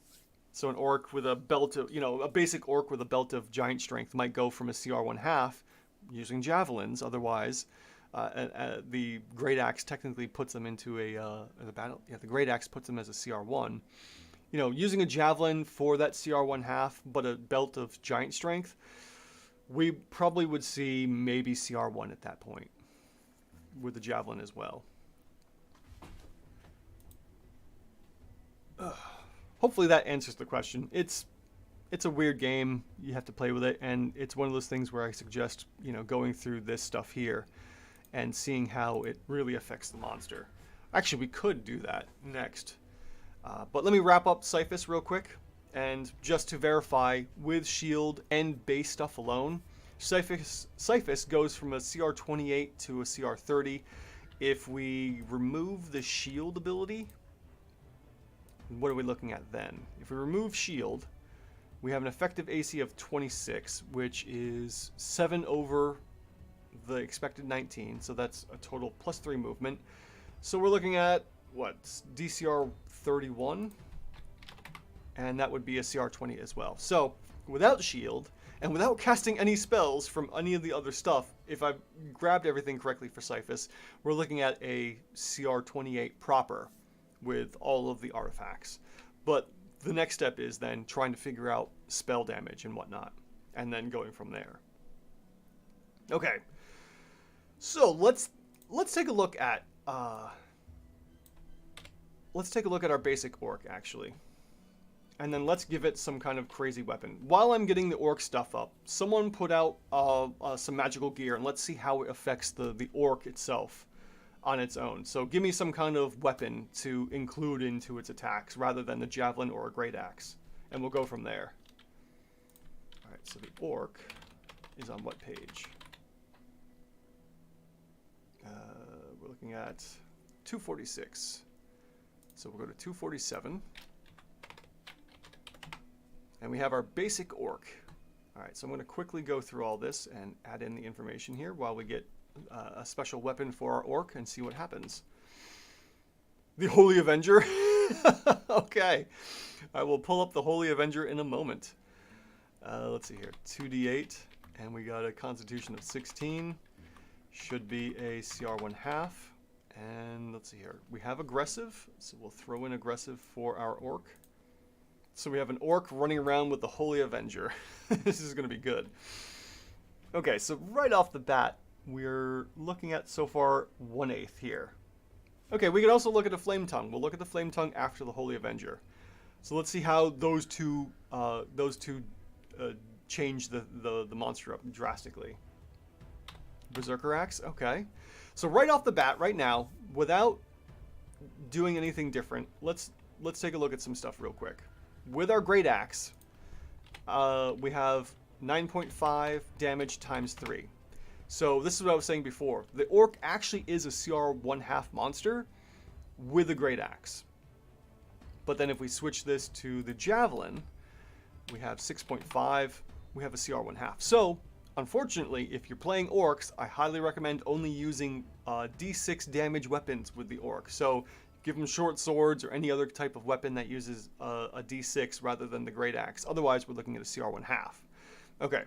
[SPEAKER 1] So an orc with a belt of, a basic orc with a belt of giant strength might go from a CR 1/2 using javelins. Otherwise, the Great Axe technically puts them into the battle. Yeah, the Great Axe puts them as a CR 1. Using a javelin for that CR 1/2, but a belt of giant strength, we probably would see maybe CR 1 at that point with the javelin as well. Hopefully that answers the question. It's a weird game. You have to play with it, and it's one of those things where I suggest, going through this stuff here and seeing how it really affects the monster. Actually, we could do that next. But let me wrap up Cyphus real quick. And just to verify, with shield and base stuff alone, Cyphus goes from a CR 28 to a CR 30. If we remove the shield ability, what are we looking at then? If we remove shield, we have an effective AC of 26, which is 7 over the expected 19. So that's a total +3 movement. So we're looking at, what, DCR 31? And that would be a CR 20 as well. So without shield, and without casting any spells from any of the other stuff, if I've grabbed everything correctly for Cyphus, we're looking at a CR 28 proper with all of the artifacts. But the next step is then trying to figure out spell damage and whatnot, and then going from there. Okay, so let's take a look at our basic orc actually, and then let's give it some kind of crazy weapon. While I'm getting the orc stuff up, someone put out some magical gear, and let's see how it affects the orc itself on its own. So give me some kind of weapon to include into its attacks rather than the javelin or a great axe, and we'll go from there. All right, so the orc is on what page? We're looking at 246. So we'll go to 247. And we have our basic orc. All right, so I'm going to quickly go through all this and add in the information here while we get a special weapon for our orc and see what happens. The Holy Avenger? Okay. I will pull up the Holy Avenger in a moment. Let's see here. 2d8, and we got a Constitution of 16. Should be a CR 1/2. And let's see here. We have aggressive, so we'll throw in aggressive for our orc. So we have an orc running around with the Holy Avenger. This is going to be good. Okay, so right off the bat, we're looking at so far 1/8 here. Okay, we can also look at the Flame Tongue. We'll look at the Flame Tongue after the Holy Avenger. So let's see how those two change the monster up drastically. Berserker Axe, okay. So right off the bat, right now, without doing anything different, let's take a look at some stuff real quick. With our Great Axe, we have 9.5 damage times 3. So this is what I was saying before. The Orc actually is a CR 1/2 monster with a Great Axe. But then if we switch this to the Javelin, we have 6.5. We have a CR 1/2. So, unfortunately, if you're playing Orcs, I highly recommend only using D6 damage weapons with the Orc. So, give them short swords or any other type of weapon that uses a D6 rather than the Great Axe. Otherwise, we're looking at a CR 1/2. Okay,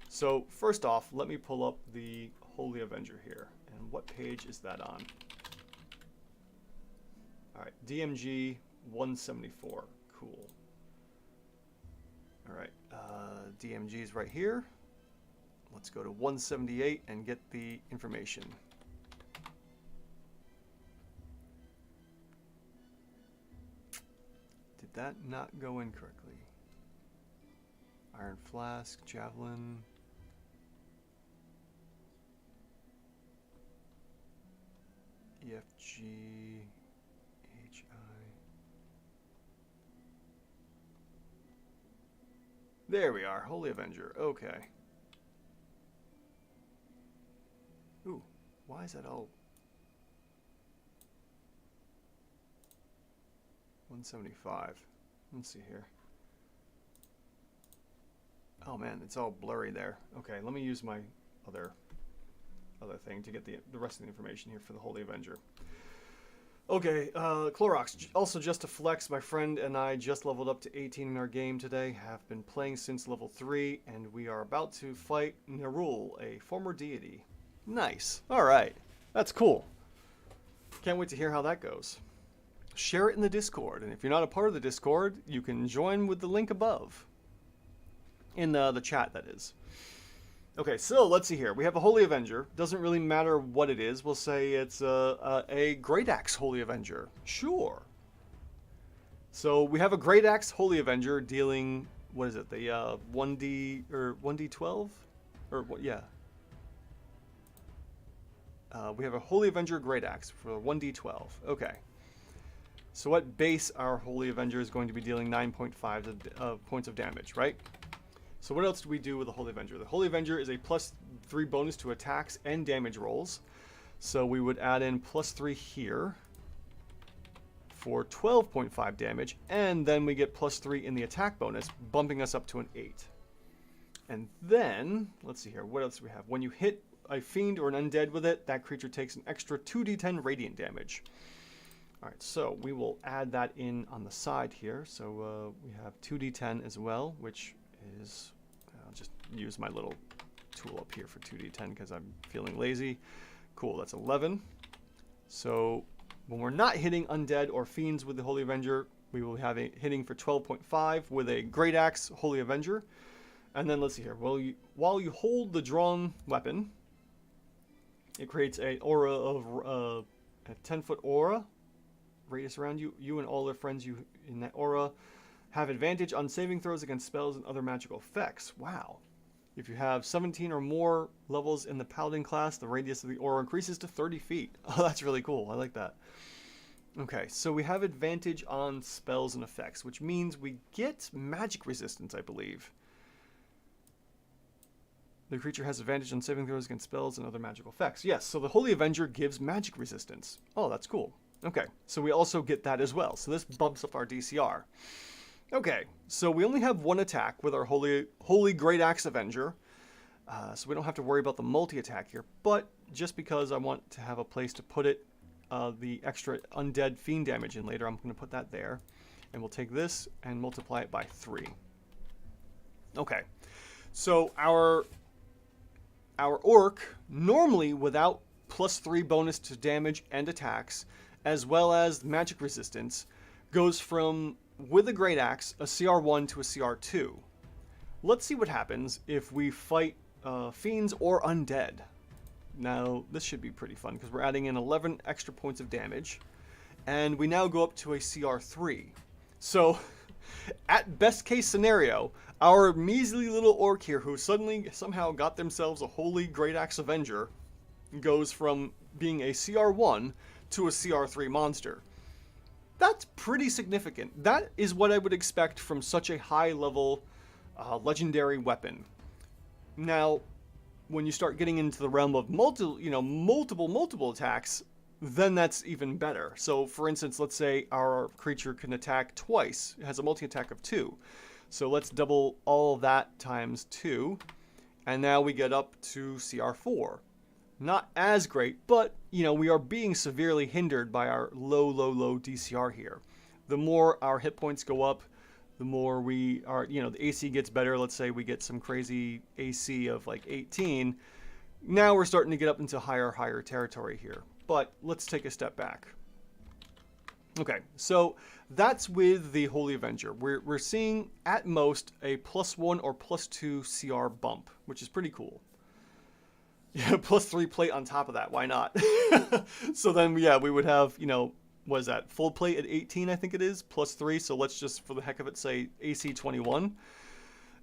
[SPEAKER 1] so first off, let me pull up the Holy Avenger here. And what page is that on? All right, DMG 174. Cool. All right, DMG is right here. Let's go to 178 and get the information. Did that not go in correctly? Iron Flask, Javelin. EFG, HI. There we are, Holy Avenger. Okay. Ooh, why is that all? 175. Let's see here. Oh man, it's all blurry there. Okay, let me use my other thing to get the rest of the information here for the Holy Avenger. Okay, Clorox, also just to flex, my friend and I just leveled up to 18 in our game today, have been playing since level 3, and we are about to fight Nerul, a former deity. Nice. Alright, that's cool. Can't wait to hear how that goes. Share it in the Discord, and if you're not a part of the Discord, you can join with the link above. In the chat, that is. Okay, so let's see here. We have a Holy Avenger. Doesn't really matter what it is. We'll say it's a Great Axe Holy Avenger. Sure. So we have a Great Axe Holy Avenger dealing, what is it? The 1D or 1D12? Or what? Yeah. We have a Holy Avenger Great Axe for 1D12. Okay. So what base our Holy Avenger is going to be dealing 9.5 points of damage, right? So what else do we do with the Holy Avenger? The Holy Avenger is a +3 bonus to attacks and damage rolls. So we would add in +3 here for 12.5 damage, and then we get +3 in the attack bonus, bumping us up to an 8. And then, let's see here, what else do we have? When you hit a fiend or an undead with it, that creature takes an extra 2d10 radiant damage. Alright, so we will add that in on the side here. So we have 2d10 as well, which is, I'll just use my little tool up here for 2d10 because I'm feeling lazy. Cool, that's 11. So when we're not hitting undead or fiends with the Holy Avenger, we will have a hitting for 12.5 with a Great Axe Holy Avenger. And then let's see here, while you hold the drawn weapon, it creates an aura of a 10-foot aura radius around you. You and all the friends you in that aura have advantage on saving throws against spells and other magical effects. Wow. If you have 17 or more levels in the Paladin class, the radius of the aura increases to 30 feet. Oh, that's really cool. I like that. Okay, so we have advantage on spells and effects, which means we get magic resistance, I believe. The creature has advantage on saving throws against spells and other magical effects. Yes, so the Holy Avenger gives magic resistance. Oh, that's cool. Okay, so we also get that as well. So this bumps up our DCR. Okay, so we only have one attack with our Holy Great Axe Avenger. So we don't have to worry about the multi-attack here. But just because I want to have a place to put it, the extra undead fiend damage in later, I'm going to put that there. And we'll take this and multiply it by 3. Okay, so our orc, normally without +3 bonus to damage and attacks, as well as magic resistance, goes from, with a Great Axe, a CR1 to a CR2. Let's see what happens if we fight fiends or undead. Now, this should be pretty fun because we're adding in 11 extra points of damage, and we now go up to a CR3. So, at best case scenario, our measly little orc here who suddenly somehow got themselves a holy Great Axe Avenger goes from being a CR1 to a CR3 monster. That's pretty significant. That is what I would expect from such a high level legendary weapon. Now, when you start getting into the realm of multiple attacks, then that's even better. So, for instance, let's say our creature can attack twice. It has a multi-attack of 2. So let's double all of that times 2. And now we get up to CR4. Not as great, but, we are being severely hindered by our low DCR here. The more our hit points go up, the more we are, the AC gets better. Let's say we get some crazy AC of like 18. Now we're starting to get up into higher territory here. But let's take a step back. Okay, so that's with the Holy Avenger. We're seeing at most a +1 or +2 CR bump, which is pretty cool. Yeah, +3 plate on top of that. Why not? So then, yeah, we would have, what is that? Full plate at 18, I think it is, +3. So let's just, for the heck of it, say AC 21.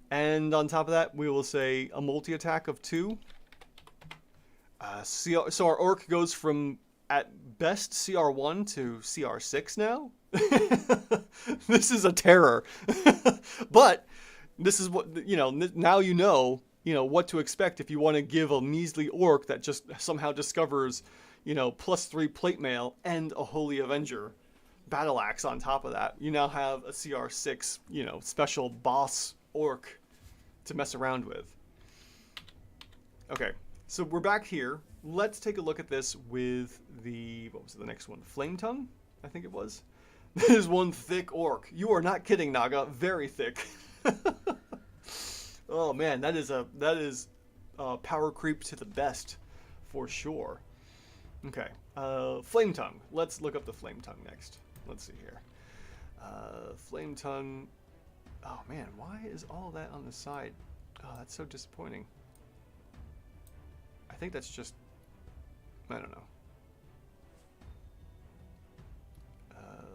[SPEAKER 1] And on top of that, we will say a multi-attack of 2. So our orc goes from, at best, CR1 to CR6 now. This is a terror. But this is what, now you know what to expect if you want to give a measly orc that just somehow discovers, +3 plate mail and a Holy Avenger battle axe on top of that. You now have a CR6, special boss orc to mess around with. Okay, so we're back here. Let's take a look at this with the, what was the next one? Flame Tongue, I think it was. This is one thick orc. You are not kidding, Naga. Very thick. Oh man, that is power creep to the best, for sure. Okay, Flame Tongue. Let's look up the Flame Tongue next. Let's see here. Flame Tongue. Oh man, why is all that on the side? Oh, that's so disappointing. I think that's just, I don't know.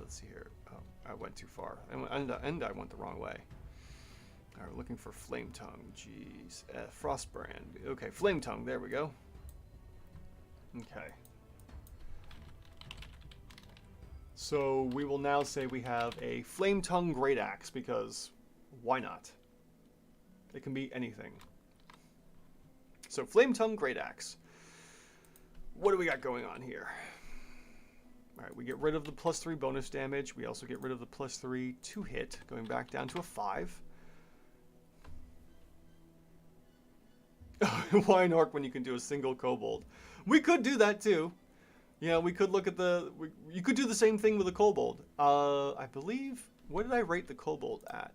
[SPEAKER 1] Let's see here. Oh, I went too far, and I went the wrong way. All right, we're looking for Flame Tongue. Jeez. Frostbrand. Okay, Flame Tongue. There we go. Okay. So we will now say we have a Flame Tongue Great Axe, because why not? It can be anything. So Flame Tongue Great Axe. What do we got going on here? All right, we get rid of the +3 bonus damage. We also get rid of the +3 to hit, going back down to a 5. Why an orc when you can do a single kobold? We could do that too. We could look at you could do the same thing with a kobold. I believe, what did I rate the kobold at?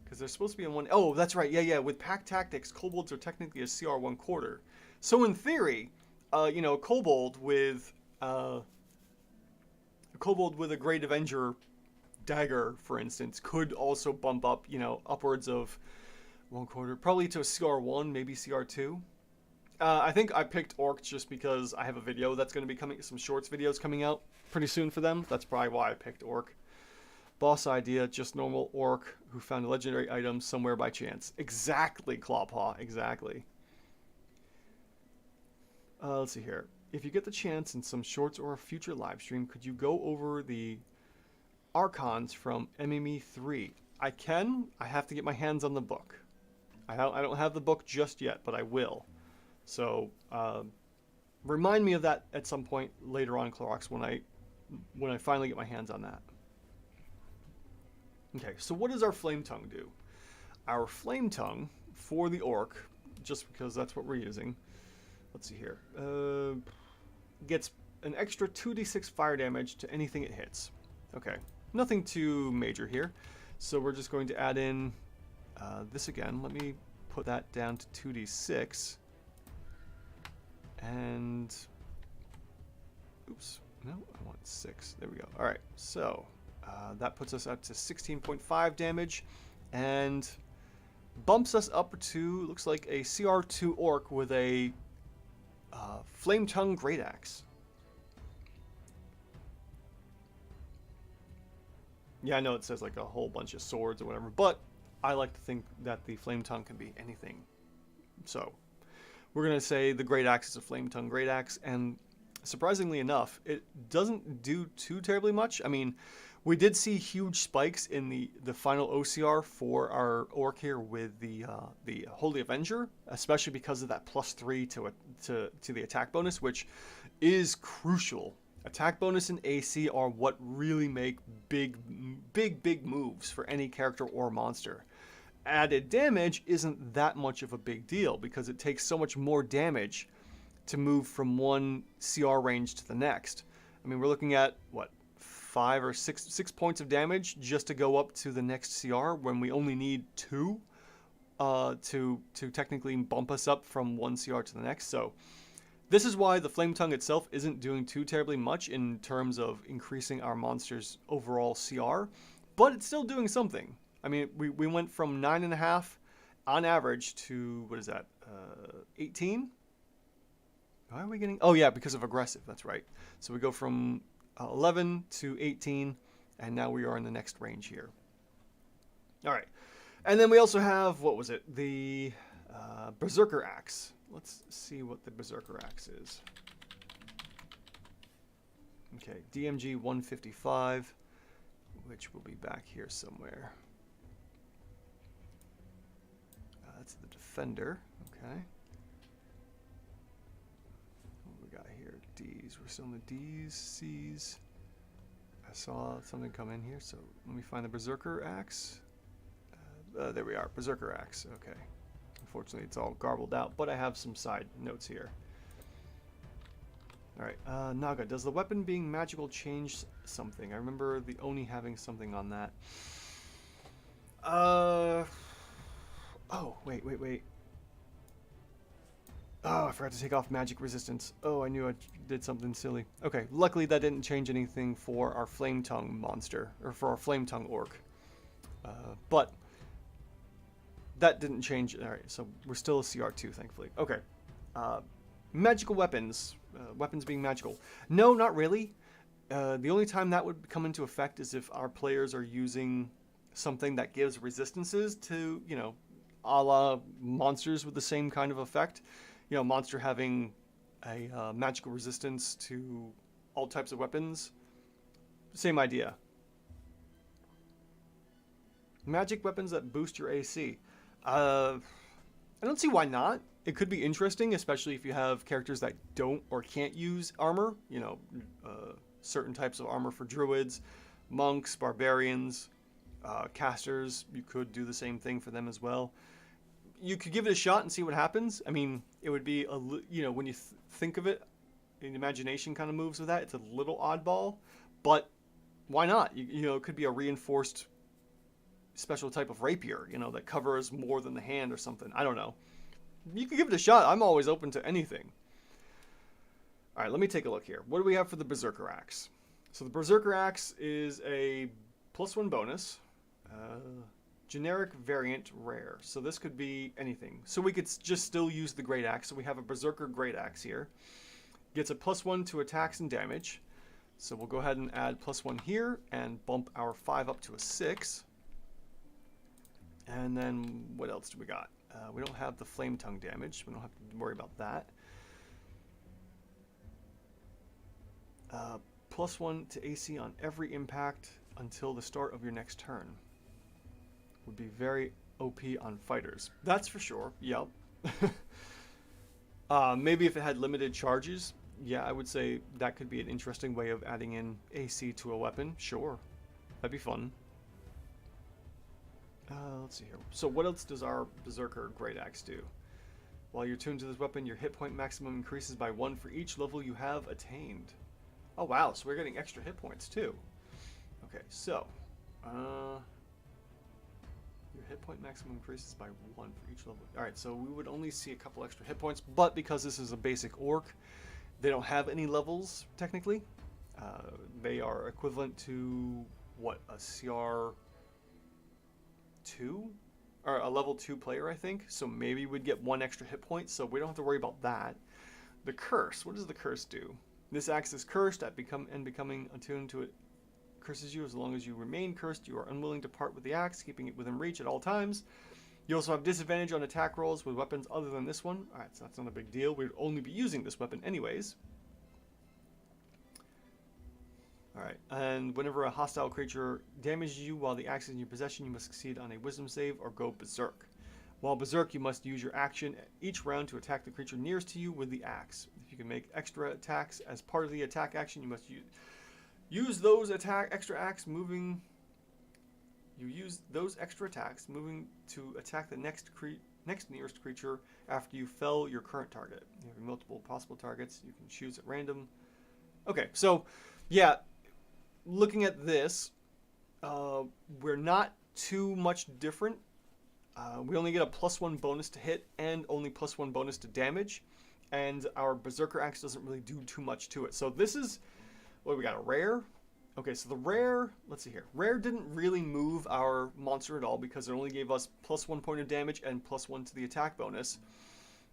[SPEAKER 1] Because they're supposed to be in one. Oh, that's right. Yeah. With pack tactics, kobolds are technically a CR1 quarter. So in theory, a kobold with a Great Avenger dagger, for instance, could also bump up, upwards of 1/4, probably to a CR1, maybe CR2. I think I picked orc just because I have a video that's going to be coming, some shorts videos coming out pretty soon for them. That's probably why I picked orc. Boss idea, just normal orc who found a legendary item somewhere by chance. Exactly, Clawpaw, exactly. Let's see here. If you get the chance in some shorts or a future live stream, could you go over the Archons from MME 3? I can. I have to get my hands on the book. I don't have the book just yet, but I will. So remind me of that at some point later on, Clorox, when I finally get my hands on that. Okay, so what does our Flame Tongue do? Our Flame Tongue for the orc, just because that's what we're using. Let's see here. Gets an extra 2d6 fire damage to anything it hits. Okay, nothing too major here. So we're just going to add in this again. Let me put that down to 2d6. And Oops. No, I want 6. There we go. All right. So that puts us up to 16.5 damage and bumps us up to, looks like a CR2 orc with a Flame Tongue Great Axe. Yeah, I know it says like a whole bunch of swords or whatever, but I like to think that the Flame Tongue can be anything. So we're going to say the Great Axe is a Flame Tongue Great Axe, and surprisingly enough, it doesn't do too terribly much. I mean, we did see huge spikes in the final OCR for our orc here with the Holy Avenger, especially because of that +3 to the attack bonus, which is crucial. Attack bonus and AC are what really make big moves for any character or monster. Added damage isn't that much of a big deal because it takes so much more damage to move from one CR range to the next. I mean, we're looking at, what, 5 or 6 points of damage just to go up to the next CR when we only need 2 to technically bump us up from one CR to the next. So this is why the Flame Tongue itself isn't doing too terribly much in terms of increasing our monster's overall CR, but it's still doing something. I mean, we went from 9.5 on average to, what is that, 18? Why are we getting... Oh, yeah, because of aggressive. That's right. So we go from 11 to 18, and now we are in the next range here. All right. And then we also have, what was it? The Berserker Axe. Let's see what the Berserker Axe is. Okay, DMG 155, which will be back here somewhere. That's the Defender. Okay. What we got here? D's. We're still in the D's, C's. I saw something come in here, so let me find the Berserker Axe. There we are, Berserker Axe. Okay. Unfortunately, it's all garbled out, but I have some side notes here. Alright, Naga, does the weapon being magical change something? I remember the Oni having something on that. Oh, wait. Oh, I forgot to take off magic resistance. Oh, I knew I did something silly. Okay, luckily that didn't change anything for our Flame Tongue monster, or for our Flame Tongue orc. But that didn't change. All right, so we're still a CR2, thankfully. Okay. Magical weapons. Weapons being magical. No, not really. The only time that would come into effect is if our players are using something that gives resistances to, you know, a la monsters with the same kind of effect. You know, monster having a magical resistance to all types of weapons. Same idea. Magic weapons that boost your AC. I don't see why not. It could be interesting, especially if you have characters that don't or can't use armor. You know, certain types of armor for druids, monks, barbarians, casters. You could do the same thing for them as well. You could give it a shot and see what happens. I mean, it would be, you know, when you think of it, in imagination kind of moves with that. It's a little oddball, but why not? You know, it could be a reinforced special type of rapier, you know, that covers more than the hand or something. I don't know. You can give it a shot. I'm always open to anything. All right, let me take a look here. What do we have for the Berserker Axe? So the Berserker Axe is a +1 bonus, generic variant rare. So this could be anything. So we could just still use the Great Axe. So we have a Berserker Great Axe here. Gets a +1 to attacks and damage. So we'll go ahead and add +1 here and bump our 5 up to a 6. And then what else do we got? We don't have the Flame Tongue damage. We don't have to worry about that. +1 to AC on every impact until the start of your next turn. Would be very OP on fighters. That's for sure. Yep. Maybe if it had limited charges, yeah, I would say that could be an interesting way of adding in AC to a weapon. Sure. That'd be fun. Let's see here. So what else does our Berserker Great Axe do? While you're tuned to this weapon, your hit point maximum increases by 1 for each level you have attained. Oh wow, so we're getting extra hit points too. Okay, so your hit point maximum increases by 1 for each level. Alright, so we would only see a couple extra hit points, but because this is a basic orc, They don't have any levels, technically. They are equivalent to, what, a CR 2? Or a level 2 player, I think. So maybe we'd get 1 extra hit point, so we don't have to worry about that. The curse, what does the curse do? This axe is cursed at becoming attuned to it. Curses you as long as you remain cursed. You are unwilling to part with the axe, keeping it within reach at all times. You also have disadvantage on attack rolls with weapons other than this one. Alright, so that's not a big deal. We'd only be using this weapon anyways. Alright, and whenever a hostile creature damages you while the axe is in your possession, you must succeed on a wisdom save or go berserk. While berserk, you must use your action each round to attack the creature nearest to you with the axe. If you can make extra attacks as part of the attack action, you must use those extra attacks moving to attack the next nearest creature after you fell your current target. You have multiple possible targets you can choose at random. Okay, so yeah, looking at this, we're not too much different. We only get a +1 bonus to hit and only +1 bonus to damage, and our Berserker Axe doesn't really do too much to it. So this is, what we got, a rare? Okay, so the rare, let's see here. Rare didn't really move our monster at all because it only gave us +1 point of damage and +1 to the attack bonus.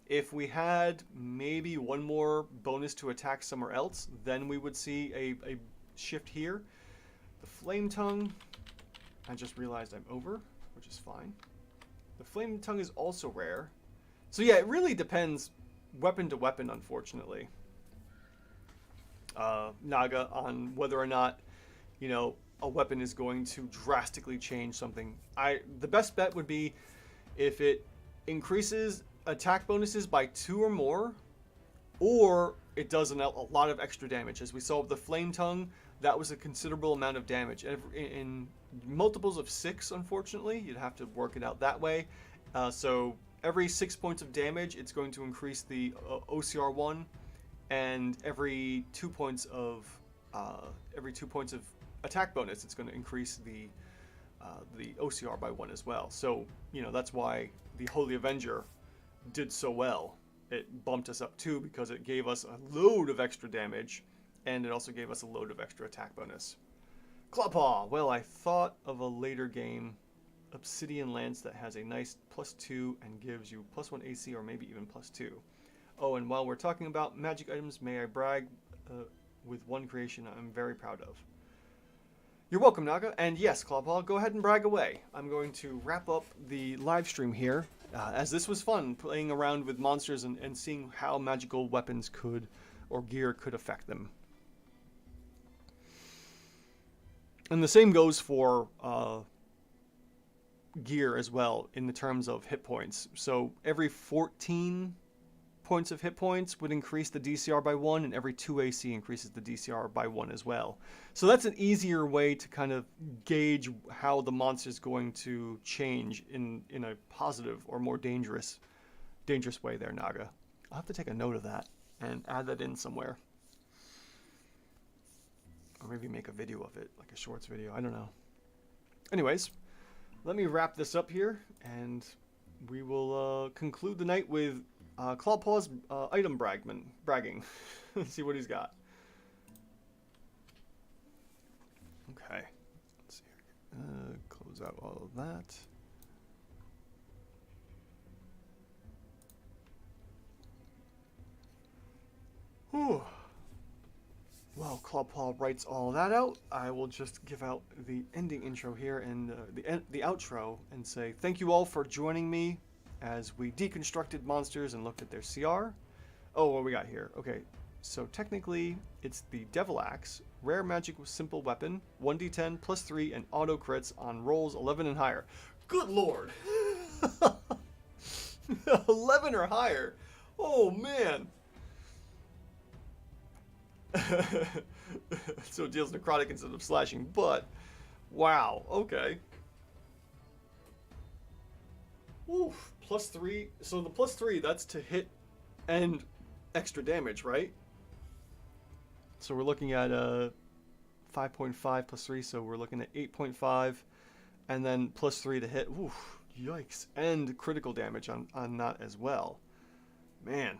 [SPEAKER 1] If we had maybe 1 more bonus to attack somewhere else, then we would see a shift here. The Flame Tongue, I just realized I'm over, which is fine. The Flame Tongue is also rare. So yeah, it really depends weapon to weapon, unfortunately. Naga, on whether or not, you know, a weapon is going to drastically change something. The best bet would be if it increases attack bonuses by 2 or more, or it does a lot of extra damage. As we saw with the Flame Tongue, that was a considerable amount of damage. In multiples of 6, unfortunately, you'd have to work it out that way. So every 6 points of damage, it's going to increase the OCR 1, and every 2 points of attack bonus, it's going to increase the OCR by 1 as well. So, you know, that's why the Holy Avenger did so well. It bumped us up 2 because it gave us a load of extra damage, and it also gave us a load of extra attack bonus. Clawpaw! Well, I thought of a later game, Obsidian Lance, that has a nice +2 and gives you +1 AC or maybe even +2. Oh, and while we're talking about magic items, may I brag with one creation I'm very proud of. You're welcome, Naga. And yes, Clawpaw, go ahead and brag away. I'm going to wrap up the live stream here, as this was fun, playing around with monsters and seeing how magical weapons could, or gear could affect them. And the same goes for gear as well, in the terms of hit points. So every 14 points of hit points would increase the DCR by 1, and every 2 AC increases the DCR by 1 as well. So that's an easier way to kind of gauge how the monster is going to change in a positive or more dangerous way there, Naga. I'll have to take a note of that and add that in somewhere. Or maybe make a video of it, like a shorts video, I don't know. Anyways, let me wrap this up here, and we will conclude the night with Clawpaw's item bragging. Let's see what he's got. Okay. Let's see here. Close out all of that. Whew. While Clawpaw writes all that out, I will just give out the ending intro here and the outro and say thank you all for joining me as we deconstructed monsters and looked at their CR. Oh, what we got here? Okay, so technically it's the Devil Axe, rare magic with simple weapon, 1d10 +3 and auto crits on rolls 11 and higher. Good lord! 11 or higher. Oh man. So it deals necrotic instead of slashing, but wow, okay. Oof, +3. So the +3, that's to hit and extra damage, right? So we're looking at 5.5 +3, so we're looking at 8.5, and then +3 to hit. Oof, yikes. And critical damage on that as well. Man,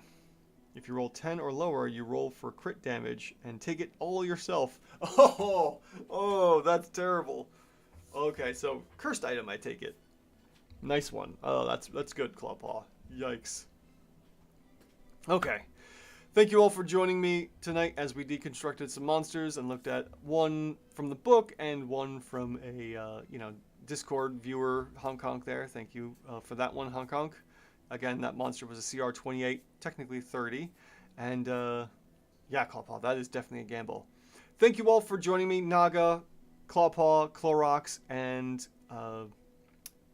[SPEAKER 1] If you roll 10 or lower, you roll for crit damage and take it all yourself. Oh, that's terrible. Okay, so cursed item, I take it. Nice one. Oh, that's good, Clawpaw. Yikes. Okay. Thank you all for joining me tonight as we deconstructed some monsters and looked at one from the book and one from a Discord viewer, Hong Kong there. Thank you for that one, Hong Kong. Again, that monster was a CR 28, technically 30. And yeah, Clawpaw, that is definitely a gamble. Thank you all for joining me, Naga, Clawpaw, Clorox, and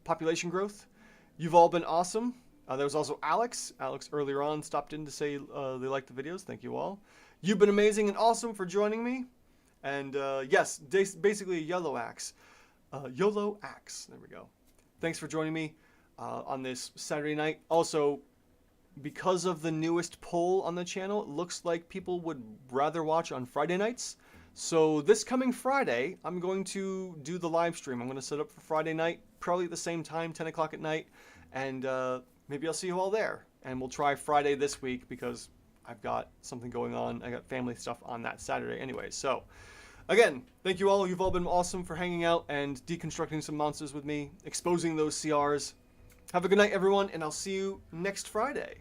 [SPEAKER 1] Population Growth. You've all been awesome. There was also Alex. Alex earlier on stopped in to say they liked the videos. Thank you all. You've been amazing and awesome for joining me. And yes, basically a yellow axe. YOLO axe. There we go. Thanks for joining me on this Saturday night. Also, because of the newest poll on the channel, it looks like people would rather watch on Friday nights. So this coming Friday, I'm going to do the live stream. I'm going to set up for Friday night, probably at the same time, 10 o'clock at night. And maybe I'll see you all there. And we'll try Friday this week because I've got something going on. I got family stuff on that Saturday anyway. So again, thank you all. You've all been awesome for hanging out and deconstructing some monsters with me, exposing those CRs. Have a good night, everyone, and I'll see you next Friday.